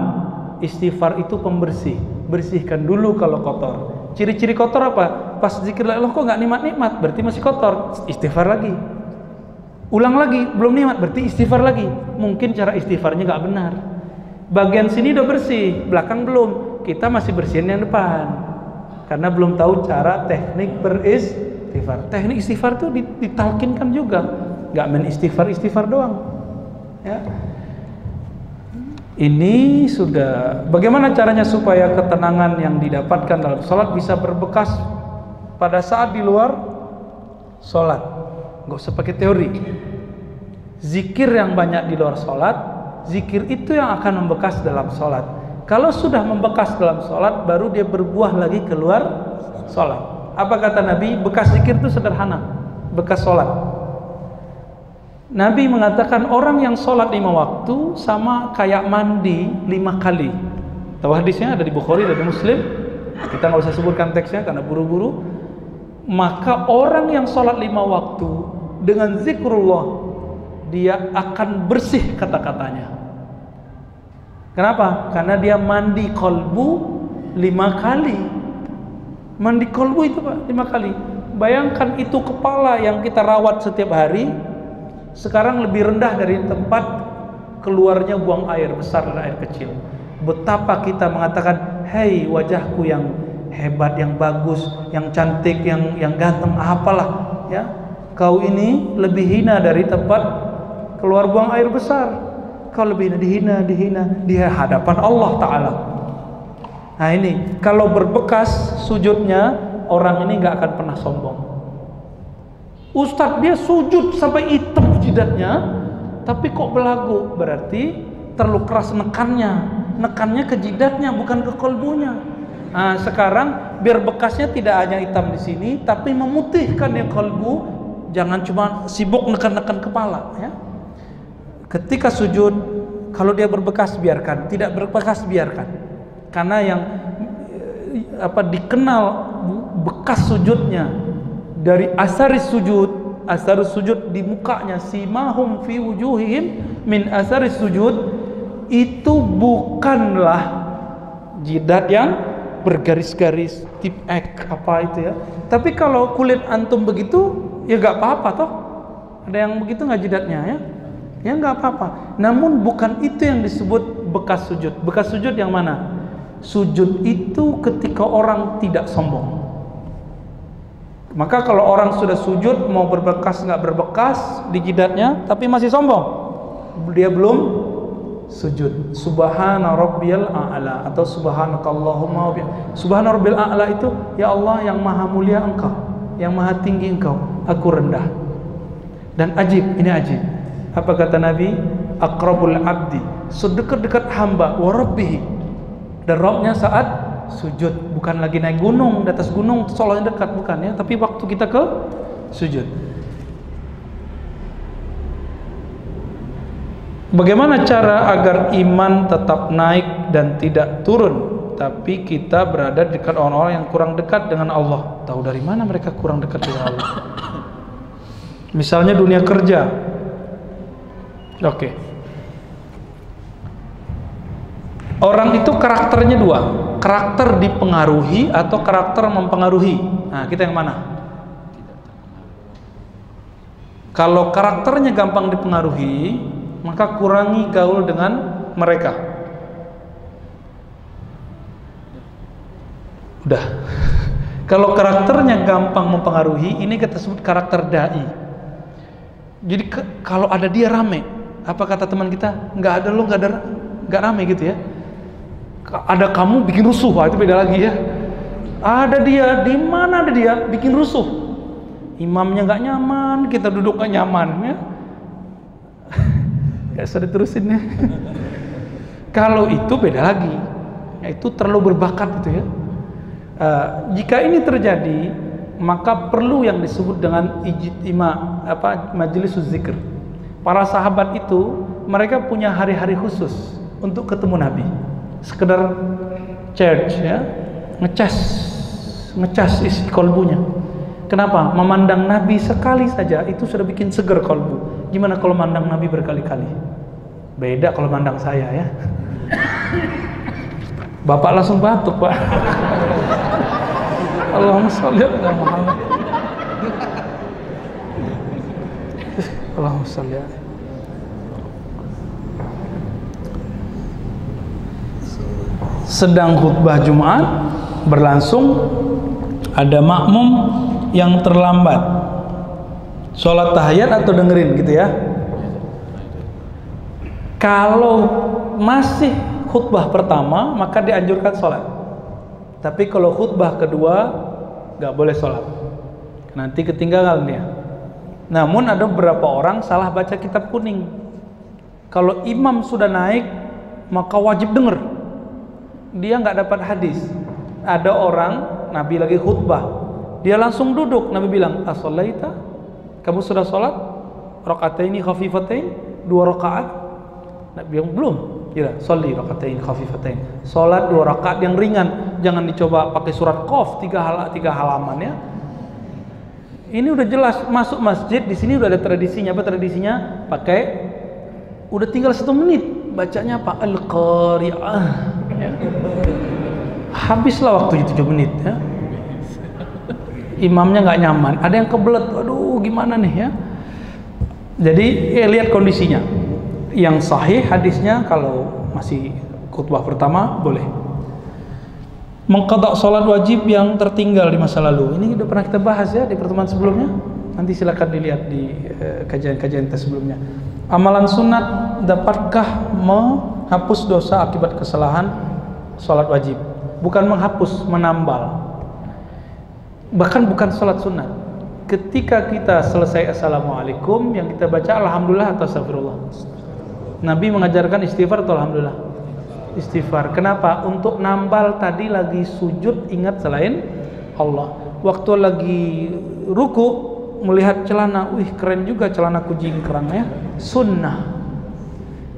S2: Istighfar itu pembersih. Bersihkan dulu kalau kotor. Ciri-ciri kotor apa? Pas zikir la ilaha kok nggak nikmat-nikmat, berarti masih kotor. Istighfar lagi. Ulang lagi, belum nikmat, berarti istighfar lagi. Mungkin cara istighfarnya nggak benar. Bagian sini udah bersih, belakang belum. Kita masih bersihin yang depan, karena belum tahu cara teknik beristighfar. Teknik istighfar itu ditalkinkan juga, nggak main istighfar doang. Ya. Ini sudah. Bagaimana caranya supaya ketenangan yang didapatkan dalam sholat bisa berbekas pada saat di luar sholat? Nggak usah pakai teori. Zikir yang banyak di luar sholat, zikir itu yang akan membekas dalam sholat. Kalau sudah membekas dalam sholat, baru dia berbuah lagi keluar sholat. Apa kata Nabi? Bekas zikir itu sederhana, bekas sholat. Nabi mengatakan orang yang sholat 5 waktu sama kayak mandi 5 kali. Tahu hadisnya ada di Bukhari dan di Muslim. Kita nggak usah sebutkan teksnya karena buru-buru. Maka orang yang sholat 5 waktu dengan zikrullah, dia akan bersih kata-katanya. Kenapa? Karena dia mandi kolbu 5 kali. Mandi kolbu itu Pak 5 kali. Bayangkan itu kepala yang kita rawat setiap hari, sekarang lebih rendah dari tempat keluarnya buang air besar dan air kecil. Betapa kita mengatakan, hei wajahku yang hebat, yang bagus, yang cantik, yang ganteng, apalah ya, kau ini lebih hina dari tempat keluar buang air besar. Kau lebih dihina di hadapan Allah Ta'ala. Nah ini, kalau berbekas sujudnya, orang ini gak akan pernah sombong. Ustadz dia sujud sampai hitam jidatnya, tapi kok belagu? Berarti terlalu keras nekannya ke jidatnya, bukan ke kolbunya. Nah sekarang biar bekasnya tidak hanya hitam di sini, tapi memutihkan yang kolbu. Jangan cuma sibuk nekan-nekan kepala ya. Ketika sujud, kalau dia berbekas biarkan, tidak berbekas biarkan. Karena yang dikenal bekas sujudnya dari asarus sujud di mukanya, simahum fi wujuhihim min asarus sujud, itu bukanlah jidat yang bergaris-garis tip X apa itu ya. Tapi kalau kulit antum begitu ya gak apa-apa toh. Ada yang begitu gak jidatnya ya? Ya nggak apa-apa. Namun bukan itu yang disebut bekas sujud. Bekas sujud yang mana? Sujud itu ketika orang tidak sombong. Maka kalau orang sudah sujud, mau berbekas nggak berbekas di jidatnya, tapi masih sombong, dia belum sujud. Subhana rabbiyal a'la atau subhanakallahumma wa bihamdika. Subhana rabbil a'la itu, ya Allah yang maha mulia engkau, yang maha tinggi engkau, aku rendah. Dan ajib, ini ajib. Apa kata Nabi? Aqrabul abdi, sedekat-dekat hamba, wa rabbihi, dan Rabbnya saat sujud. Bukan lagi naik gunung, di atas gunung soalnya dekat, bukan ya, tapi waktu kita ke sujud. Bagaimana cara agar iman tetap naik dan tidak turun, tapi kita berada dekat orang-orang yang kurang dekat dengan Allah? Tahu dari mana mereka kurang dekat dengan Allah? Misalnya dunia kerja. Oke. Orang itu karakternya dua, karakter dipengaruhi atau karakter mempengaruhi. Nah, kita yang mana? Kalau karakternya gampang dipengaruhi, maka kurangi gaul dengan mereka. Udah. Kalau karakternya gampang mempengaruhi, ini kita sebut karakter dai. Jadi kalau ada dia rame, apa kata teman kita? Nggak ada lo, nggak rame gitu ya. Ada kamu bikin rusuh, itu beda lagi ya. Ada dia, di mana ada dia bikin rusuh. Imamnya nggak nyaman, kita duduk nggak nyaman ya. Ya sudah terusin ya. Kalau itu beda lagi, ya, itu terlalu berbakat gitu ya. Jika ini terjadi, maka perlu yang disebut dengan majelis zikr. Para sahabat itu mereka punya hari-hari khusus untuk ketemu Nabi. Sekedar charge ya, ngecas isi kolbunya. Kenapa? Memandang Nabi sekali saja itu sudah bikin seger kolbu. Gimana kalau mandang Nabi berkali-kali? Beda kalau mandang saya ya. Bapak langsung batuk, Pak. Allahumma sholli ala Muhammad. Allahumma sholli ala. Sedang khutbah Jumat berlangsung, ada makmum yang terlambat sholat tahiyat atau dengerin gitu ya. Kalau masih khutbah pertama maka dianjurkan sholat, tapi kalau khutbah kedua gak boleh sholat, nanti ketinggalan dia. Namun ada beberapa orang salah baca kitab kuning. Kalau imam sudah naik maka wajib denger, dia nggak dapat hadis. Ada orang, Nabi lagi khutbah, dia langsung duduk. Nabi bilang, as-sholaita, kamu sudah sholat? Rakataini khafifatain, 2 rakaat. Nabi bilang, belum. Ya, sholli rakataini khafifatain, sholat 2 rakaat yang ringan. Jangan dicoba pakai surat Qaf 3 halaman ya. Ini udah jelas masuk masjid, di sini udah ada tradisinya. Apa tradisinya? Pakai, udah tinggal 1 menit bacanya apa? Al-Qari'ah. Ya. Habislah waktu 7 menit ya. Imamnya nggak nyaman, ada yang kebelet, aduh gimana nih ya. Jadi lihat kondisinya. Yang sahih hadisnya kalau masih khutbah pertama boleh. Mengqadha salat wajib yang tertinggal di masa lalu. Ini udah pernah kita bahas ya di pertemuan sebelumnya. Nanti silakan dilihat di kajian-kajian kita sebelumnya. Amalan sunat dapatkah menghapus dosa akibat kesalahan salat wajib? Bukan menghapus, menambal. Bahkan bukan salat sunat. Ketika kita selesai assalamualaikum, yang kita baca alhamdulillah atau astagfirullah. Nabi mengajarkan istighfar atau alhamdulillah? Istighfar. Kenapa? Untuk nambal tadi lagi sujud ingat selain Allah. Waktu lagi ruku melihat celana, wih keren juga celanaku jingkrang ya. Sunnah.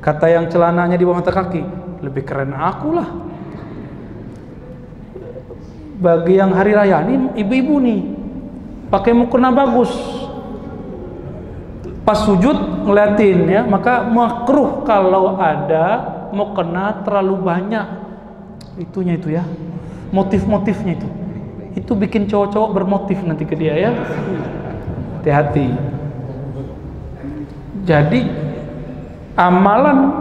S2: Kata yang celananya di bawah mata kaki, lebih keren aku lah. Bagi yang hari raya ini ibu-ibu nih pakai mukena bagus, pas sujud ngeliatin ya, maka makruh kalau ada mukena terlalu banyak itunya itu ya, motif-motifnya itu bikin cowok-cowok bermotif nanti ke dia ya. Hati-hati. Jadi amalan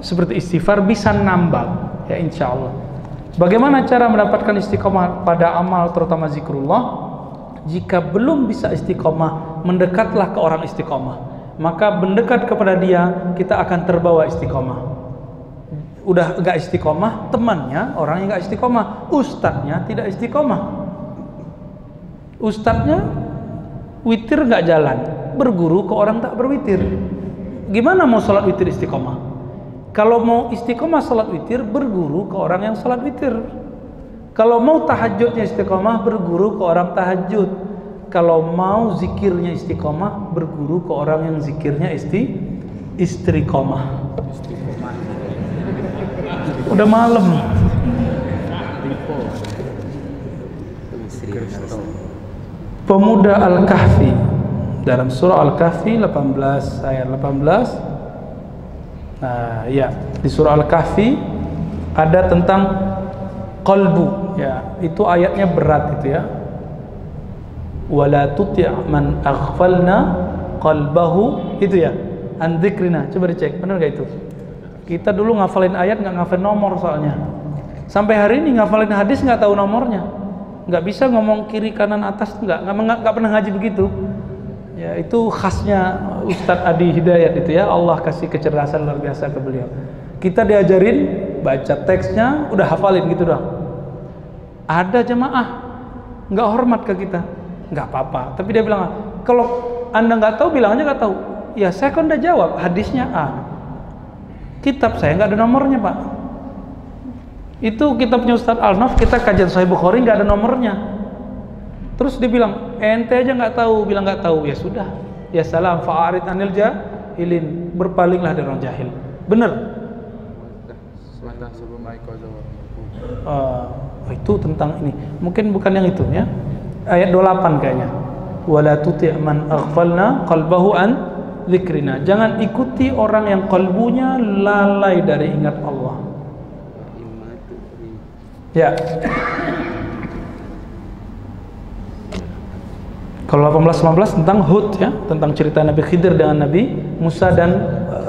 S2: seperti istighfar bisa nambah ya insya Allah. Bagaimana cara mendapatkan istiqomah pada amal terutama zikrullah? Jika belum bisa istiqomah, mendekatlah ke orang istiqomah. Maka mendekat kepada dia, kita akan terbawa istiqomah. Udah enggak istiqomah, temannya orang yang enggak istiqomah, ustadznya tidak istiqomah. Ustadznya witir enggak jalan, berguru ke orang tak berwitir. Gimana mau sholat witir istiqomah? Kalau mau istiqomah salat witir, berguru ke orang yang salat witir. Kalau mau tahajudnya istiqomah, berguru ke orang tahajud. Kalau mau zikirnya istiqomah, berguru ke orang yang zikirnya istiqomah. Udah malam. Pemuda Al-Kahfi dalam surah Al-Kahfi 18 ayat 18. Nah, ya, di surah Al-Kahfi ada tentang qalbu, ya. Itu ayatnya berat itu ya. Wala tuti' man aghfalna qalbahu, itu ya. An dzikrina. Coba dicek, benar enggak itu? Kita dulu ngafalin ayat enggak ngafalin nomor soalnya. Sampai hari ini ngafalin hadis enggak tahu nomornya. Enggak bisa ngomong kiri kanan atas, enggak pernah ngaji begitu. Ya, itu khasnya Ustadz Adi Hidayat itu ya. Allah kasih kecerdasan luar biasa ke beliau. Kita diajarin baca teksnya udah hafalin gitu doang. Ada jemaah nggak hormat ke kita, nggak apa-apa. Tapi dia bilang, kalau anda nggak tahu bilang aja nggak tahu. Ya saya kan udah jawab, hadisnya A. Kitab saya nggak ada nomornya pak. Itu kitabnya Ustadz Al-Naf, kita kajian Sahih Bukhari nggak ada nomornya. Terus dia bilang, ente aja nggak tahu, bilang nggak tahu. Ya sudah, ya salam, fa'arid anil jahilin, berpalinglah dari orang jahil. Bener? Itu tentang ini. Mungkin bukan yang itu ya. Ayat 28 kayaknya. Wala tuti' man aghfalna qalbahu an dzikrina. Jangan ikuti orang yang kalbunya lalai dari ingat Allah. Ya. Kalau 18-19 tentang Hud ya, tentang cerita Nabi Khidir dengan Nabi Musa dan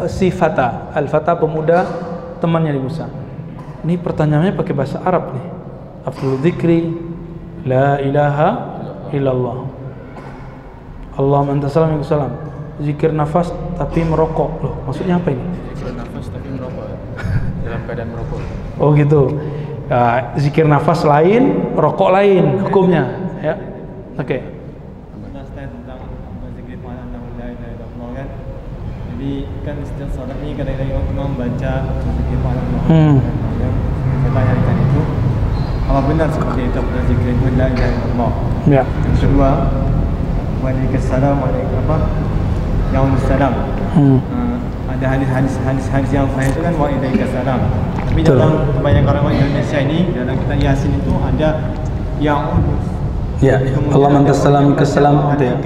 S2: si Fata, Al-Fata pemuda temannya di Musa. Ini pertanyaannya pakai bahasa Arab nih. Afdhul dzikri la ilaha illallah. Allahumma anta salam wa salam. Zikir nafas tapi merokok. Loh, maksudnya apa ini?
S3: Zikir nafas tapi merokok. Dalam keadaan merokok.
S2: Oh gitu. Ya, zikir nafas lain, rokok lain hukumnya ya. Oke.
S4: Jadi kan setiap sholat ini kadang-kadang imam baca zikir Allah. Saya tanyakan itu, apa benar seperti itu pada zikir la ilaha illallah?
S2: Ya.
S4: Yang kedua, waalaikumsalam, waalaikumsalam. Ada hadis yang sahih itu kan waalaikumsalam. Tapi dalam kebanyakan orang Indonesia ini dalam kitab Yasin itu ada yang
S2: Ya, Allah mantasalam kesalam itu ya.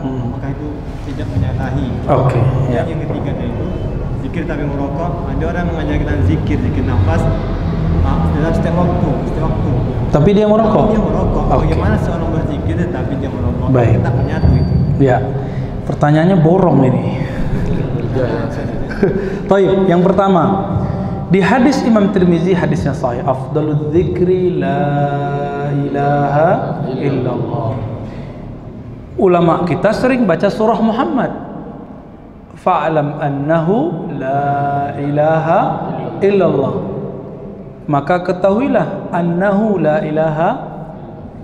S4: Maka itu tidak menyalahi.
S2: Oke, ya.
S4: Yang ketiga itu zikir tapi merokok. Ada orang mengajar kita zikir nafas dalam setiap waktu.
S2: Tapi dia merokok.
S4: Dia merokok.
S2: Oke.
S4: Bagaimana seorang berzikir tetapi dia merokok?
S2: Baik.
S4: Tak menyatu itu.
S2: Ya. Pertanyaannya borong ini. Baik, yang pertama. Di hadis Imam Tirmizi, hadisnya sahih, afdalul dzikri la ilaha illallah. Ulama kita sering baca surah Muhammad. Fa'lam annahu la ilaha illallah. Maka ketahuilah annahu la ilaha.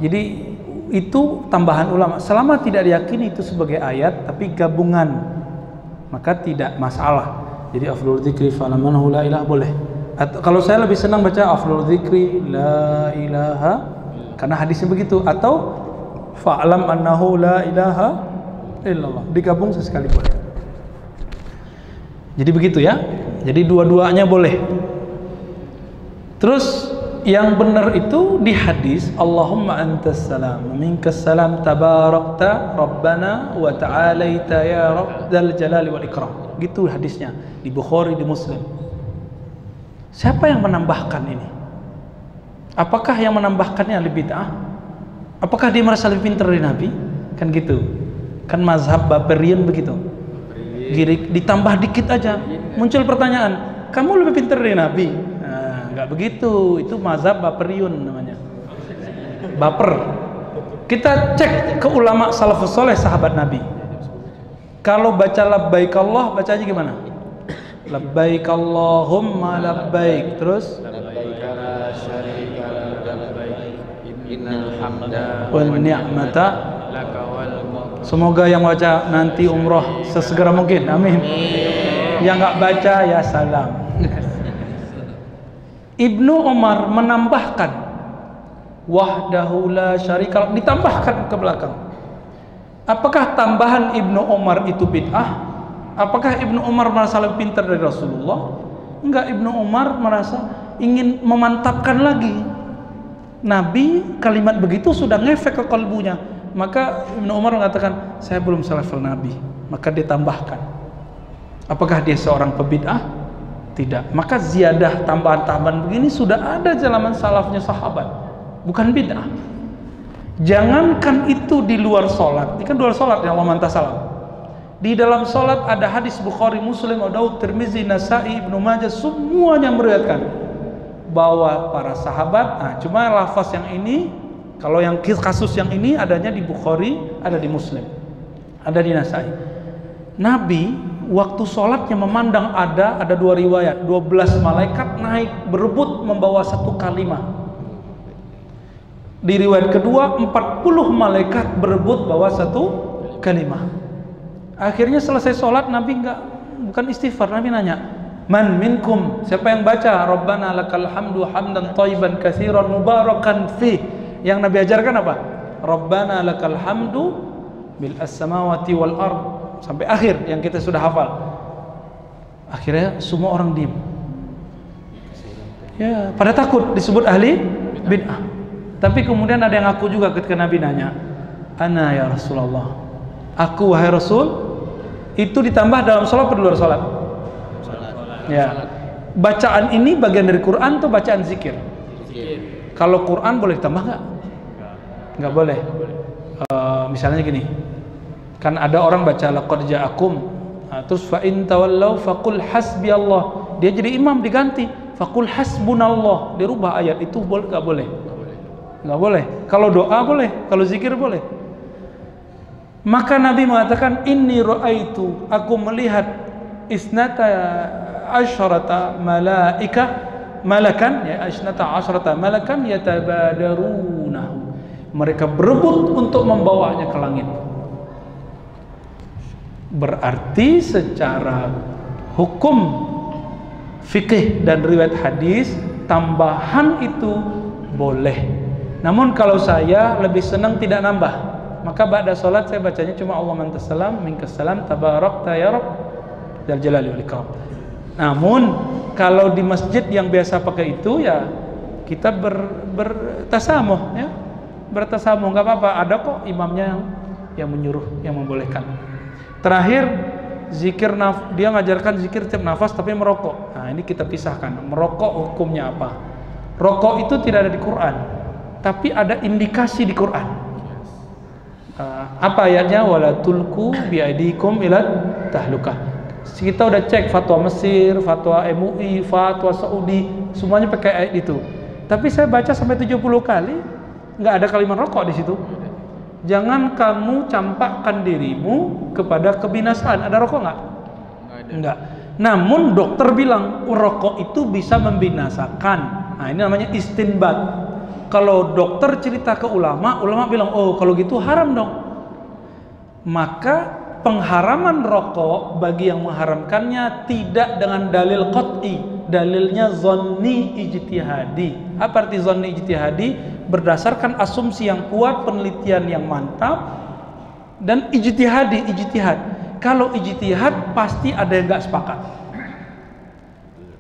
S2: Jadi itu tambahan ulama. Selama tidak diyakini itu sebagai ayat tapi gabungan, maka tidak masalah. Jadi afdhalul dzikri fa'lam annahu la ilaha boleh. Atau kalau saya lebih senang baca afdhalul dzikri la ilaha karena hadisnya begitu, atau fa'lam annahu la ilaha illallah. Digabung sesekali boleh. Jadi begitu ya. Jadi dua-duanya boleh. Terus yang benar itu di hadis Allahumma antas salam minkas salam tabarakta rabbana wa ta'alaita ya rabbal jalali wal ikram. Gitu hadisnya di Bukhari, di Muslim. Siapa yang menambahkan ini? Apakah yang menambahkannya ahli bid'ah? Apakah dia merasa lebih pintar dari Nabi? Kan gitu. Kan mazhab Baperiyun begitu. Ditambah dikit aja muncul pertanyaan, kamu lebih pintar dari Nabi? Nah, enggak begitu. Itu mazhab Baperiyun namanya. Baper. Kita cek ke ulama salafus saleh sahabat Nabi. Kalau baca labbaik Allah bacanya gimana? Labbaik Allahumma labbaik. Terus
S3: labbaik la syarika lak labbaik innal hamda
S2: wal ni'mata
S3: laka wal mulk.
S2: Semoga yang baca nanti umroh sesegera mungkin. Amin. Yang nggak baca ya salam. Ibnu Umar menambahkan wahdahu la syarika, ditambahkan ke belakang. Apakah tambahan Ibnu Umar itu bid'ah? Apakah Ibnu Umar merasa lebih pintar dari Rasulullah? Enggak, Ibnu Umar merasa ingin memantapkan lagi. Nabi kalimat begitu sudah ngefek ke kalbunya. Maka Ibnu Umar mengatakan, saya belum selevel Nabi. Maka dia tambahkan. Apakah dia seorang pebid'ah? Tidak. Maka ziyadah tambahan-tambahan begini sudah ada zaman salafnya sahabat. Bukan bid'ah. Jangankan itu di luar sholat. Ini kan luar sholat yang Allah mantas salam. Di dalam sholat ada hadis Bukhari, Muslim, Abu Daud, Tirmizi, Nasai, Ibnu Majah, semuanya meriwayatkan bahwa para sahabat, cuma lafaz yang ini, kalau yang kasus yang ini adanya di Bukhari, ada di Muslim, ada di Nasai. Nabi waktu sholatnya memandang ada dua riwayat, 12 malaikat naik berebut membawa satu kalimah. Di riwayat kedua 40 malaikat berebut bawa satu kalimah. Akhirnya selesai sholat Nabi bukan istighfar, Nabi nanya, man minkum, siapa yang baca Rabbana lakal hamdu hamdan thayyiban katsiran mubarakan fi. Yang Nabi ajarkan apa? Rabbana lakal hamdu bil as-samawati wal ard, sampai akhir yang kita sudah hafal. Akhirnya semua orang diam. Ya, pada takut disebut ahli bid'ah. Tapi kemudian ada yang ngaku juga ketika Nabi nanya, ana ya Rasulullah, aku wahai Rasul. Itu ditambah dalam sholat atau luar sholat? Ya. Bacaan ini bagian dari Quran atau bacaan zikir? Kalau Quran boleh ditambah nggak? Nggak boleh. Misalnya gini, kan ada orang baca laqad ja'akum, terus fa in tawallaw faqul hasbiyallah. Dia jadi imam diganti faqul hasbunallah, dirubah ayat itu boleh nggak boleh? Nggak boleh. Kalau doa boleh, kalau zikir boleh. Maka Nabi mengatakan, inni ra'aitu, aku melihat isnata asyrata malakan, ya isnata asyrata malakan yatabadarunahu. Mereka berebut untuk membawanya ke langit. Berarti secara hukum fikih dan riwayat hadis, tambahan itu boleh. Namun kalau saya lebih senang tidak nambah, maka ba'da sholat saya bacanya cuma Allah mantas salam minkas salam tabarakta ya rabb dzal jalali wal ikram. Namun kalau di masjid yang biasa pakai itu, ya kita bertasamuh, ya bertasamu, nggak apa-apa. Ada kok imamnya yang menyuruh, yang membolehkan. Terakhir, zikir dia ngajarkan zikir tiap nafas tapi merokok. Nah, ini kita pisahkan. Merokok hukumnya apa? Rokok itu tidak ada di Quran, tapi ada indikasi di Quran. Apa ayatnya? Wala tulku biaidikum ila tahlukah. Kita udah cek fatwa Mesir, fatwa MUI, fatwa Saudi, semuanya pakai ayat itu. Tapi saya baca sampai 70 kali, nggak ada kalimat rokok di situ. Jangan kamu campakkan dirimu kepada kebinasaan. Ada rokok nggak? Nggak. Namun dokter bilang rokok itu bisa membinasakan. Nah, ini namanya istinbat. Kalau dokter cerita ke ulama, ulama bilang, oh kalau gitu haram dong. Maka pengharaman rokok bagi yang mengharamkannya tidak dengan dalil qat'i, dalilnya zonni ijtihadi. Apa arti zonni ijtihadi? Berdasarkan asumsi yang kuat, penelitian yang mantap, dan ijtihad. Kalau ijtihad pasti ada yang nggak sepakat.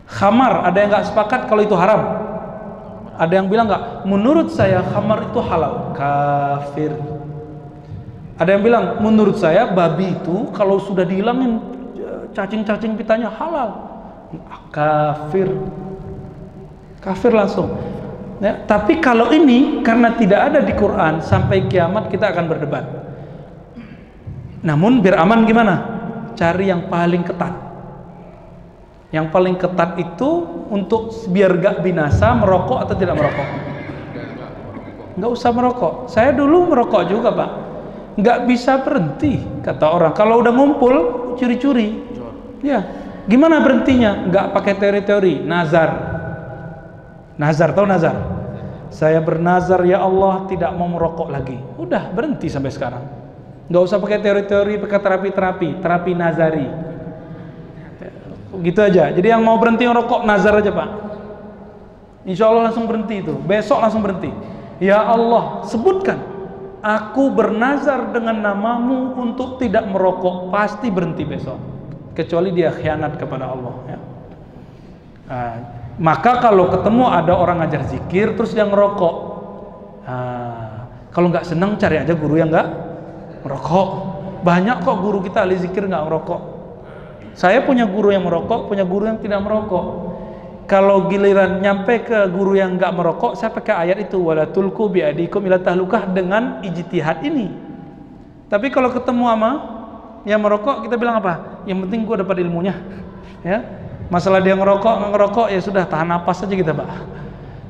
S2: Khamar, ada yang nggak sepakat kalau itu haram. Ada yang bilang nggak, menurut saya khamar itu halal, kafir. Ada yang bilang, menurut saya babi itu kalau sudah dihilangin cacing-cacing pitanya halal, kafir. Kafir langsung. Ya, tapi kalau ini karena tidak ada di Quran, sampai kiamat kita akan berdebat. Namun biar aman gimana? Cari yang paling ketat. Yang paling ketat itu untuk biar gak binasa, merokok atau tidak merokok? Nggak usah merokok. Saya dulu merokok juga, Pak. Nggak bisa berhenti, kata orang. Kalau udah ngumpul, curi-curi. Ya, gimana berhentinya? Nggak pakai teori-teori. Nazar. Nazar, tahu nazar? Saya bernazar, ya Allah tidak mau merokok lagi. Udah berhenti sampai sekarang. Nggak usah pakai teori-teori, pakai terapi nazari. Gitu aja. Jadi yang mau berhenti merokok, nazar aja, Pak. Insya Allah langsung berhenti itu. Besok langsung berhenti. Ya Allah, sebutkan. Aku bernazar dengan namamu untuk tidak merokok. Pasti berhenti besok. Kecuali dia khianat kepada Allah. Ya. Maka kalau ketemu ada orang ngajar zikir terus dia ngerokok, kalau nggak senang cari aja guru yang nggak merokok. Banyak kok guru kita ahli zikir nggak merokok. Saya punya guru yang merokok, punya guru yang tidak merokok. Kalau giliran nyampe ke guru yang nggak merokok, saya pakai ayat itu, wala tulku biadikum ila tahlukah, dengan ijtihad ini. Tapi kalau ketemu sama yang merokok, kita bilang apa? Yang penting gue dapat ilmunya. Ya. Masalah dia ngerokok, nggak ngerokok, ya sudah, tahan napas saja kita, Pak.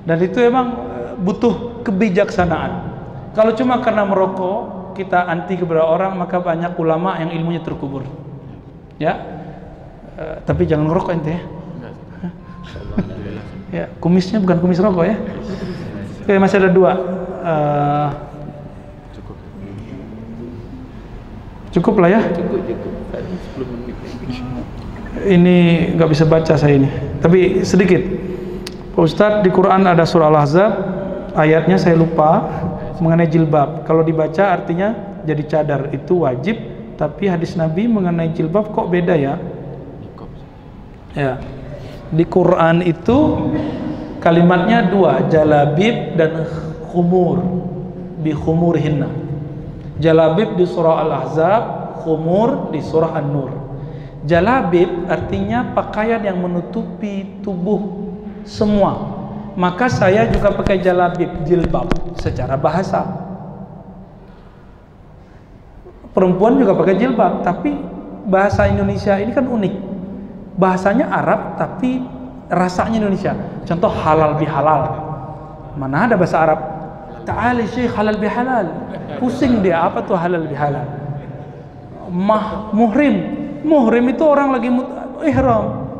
S2: Dan itu emang butuh kebijaksanaan. Kalau cuma karena merokok kita anti kepada orang, maka banyak ulama yang ilmunya terkubur. Ya, tapi jangan ngerokok ente ya. Ya, kumisnya bukan kumis rokok ya. Oke, masih ada 2. Cukup lah ya. Cukup. 10 menit. Ini nggak bisa baca saya ini, tapi sedikit. Pak Ustadz, di Quran ada surah Al-Ahzab, ayatnya saya lupa, mengenai jilbab. Kalau dibaca artinya jadi cadar itu wajib, tapi hadis Nabi mengenai jilbab kok beda ya? Ya. Di Quran itu kalimatnya 2, jalabib dan khumur, bi khumurihinna. Jalabib di surah Al-Ahzab, khumur di surah An-Nur. Jalabib artinya pakaian yang menutupi tubuh semua. Maka saya juga pakai jalabib, jilbab secara bahasa. Perempuan juga pakai jilbab, tapi bahasa Indonesia ini kan unik. Bahasanya Arab tapi rasanya Indonesia. Contoh halal bihalal. Mana ada bahasa Arab? Ta'ali syekh halal bihalal. Pusing dia, apa tuh halal bihalal? Muhrim. Muhrim itu orang lagi ihram.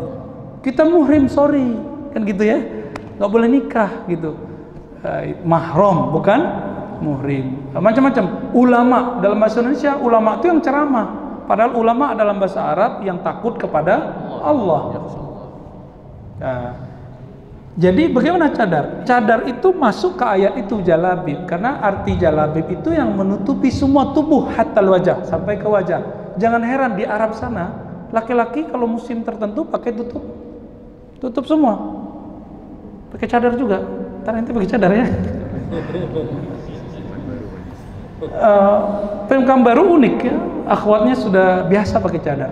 S2: Kita muhrim, sorry. Kan gitu ya. Nggak boleh nikah gitu. Mahram, bukan muhrim. Macam-macam. Ulama dalam bahasa Indonesia, ulama itu yang ceramah. Padahal ulama dalam bahasa Arab yang takut kepada Allah. Jadi bagaimana cadar? Cadar itu masuk ke ayat itu, jalabib. Karena arti jalabib itu yang menutupi semua tubuh, hatta wajah, sampai ke wajah. Jangan heran di Arab sana, laki-laki kalau musim tertentu pakai tutup semua. Pakai cadar juga. Ntar nanti pakai cadar ya. Pekanbaru unik ya, akhwatnya sudah biasa pakai cadar.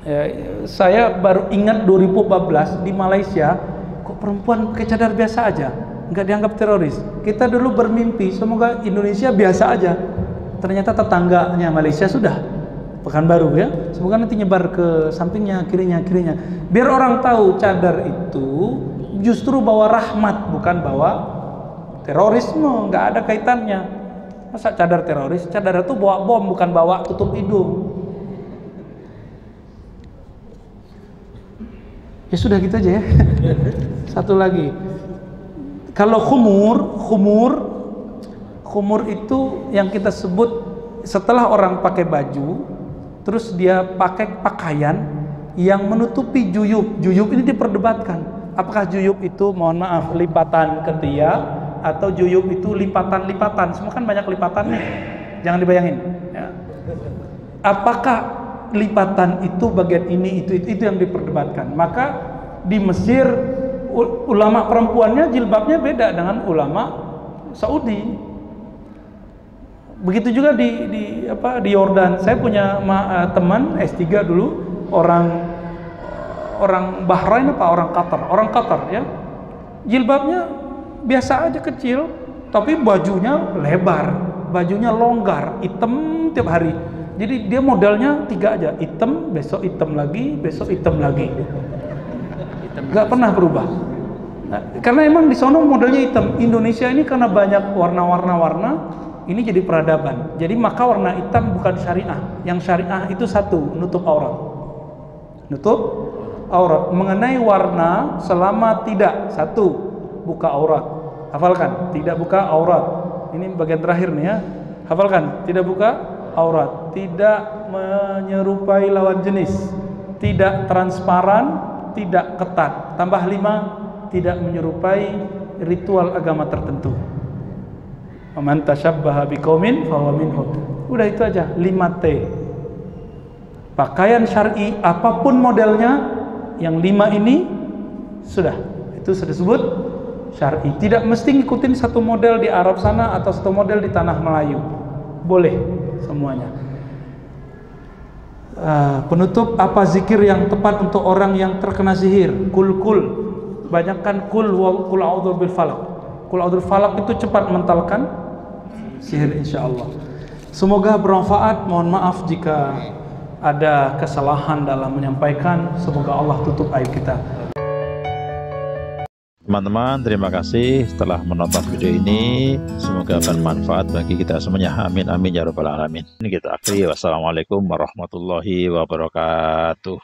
S2: Ya, saya baru ingat 2014 di Malaysia, kok perempuan pakai cadar biasa aja, nggak dianggap teroris. Kita dulu bermimpi semoga Indonesia biasa aja. Ternyata tetangganya Malaysia sudah Pekanbaru ya, semoga nanti nyebar ke sampingnya, kirinya. Biar orang tahu cadar itu justru bawa rahmat, bukan bawa terorisme, nggak ada kaitannya. Masa cadar teroris? Cadar itu bawa bom, bukan bawa tutup hidung. Ya sudah gitu aja ya. Satu lagi, kalau khumur itu yang kita sebut setelah orang pakai baju, terus dia pakai pakaian yang menutupi juyub. Juyub ini diperdebatkan. Apakah juyub itu, mohon maaf, lipatan ketiak atau juyub itu lipatan-lipatan? Semua kan banyak lipatannya. Jangan dibayangin. Ya. Apakah lipatan itu bagian ini, itu yang diperdebatkan. Maka di Mesir ulama perempuannya jilbabnya beda dengan ulama Saudi. Begitu juga di Yordan. Saya punya teman S3 dulu, orang Bahrain orang Qatar ya. Jilbabnya biasa aja kecil, tapi bajunya lebar, bajunya longgar, hitam tiap hari. Jadi dia modalnya 3 aja, hitam, besok hitam lagi, besok hitam lagi. Nggak pernah berubah. Nah, karena emang di sono modelnya hitam. Indonesia ini karena banyak warna-warna, ini jadi peradaban. Jadi maka warna hitam bukan syariah. Yang syariah itu satu, nutup aurat. Nutup aurat. Mengenai warna, selama tidak, satu, buka aurat. Hafalkan, tidak buka aurat. Ini bagian terakhir nih ya. Hafalkan, tidak buka aurat. Tidak menyerupai lawan jenis. Tidak transparan, tidak ketat. Tambah 5, tidak menyerupai ritual agama tertentu. Man tashabbaha biqaumin fahuwa minhum. Udah itu aja, 5T. Pakaian syar'i apapun modelnya, yang 5 ini sudah, itu sudah disebut syar'i. Tidak mesti ngikutin satu model di Arab sana atau satu model di tanah Melayu. Boleh semuanya. Penutup, apa zikir yang tepat untuk orang yang terkena sihir? Kul. Banyakkan kul a'udzu bil falaq. Kul a'udzu bil falaq itu cepat mentalkan sihir insyaallah. Semoga bermanfaat. Mohon maaf jika ada kesalahan dalam menyampaikan. Semoga Allah tutup aib kita.
S1: Teman-teman, terima kasih telah menonton video ini. Semoga bermanfaat bagi kita semuanya. Amin amin ya rabbal alamin. Ini kita akhiri. Wassalamualaikum warahmatullahi wabarakatuh.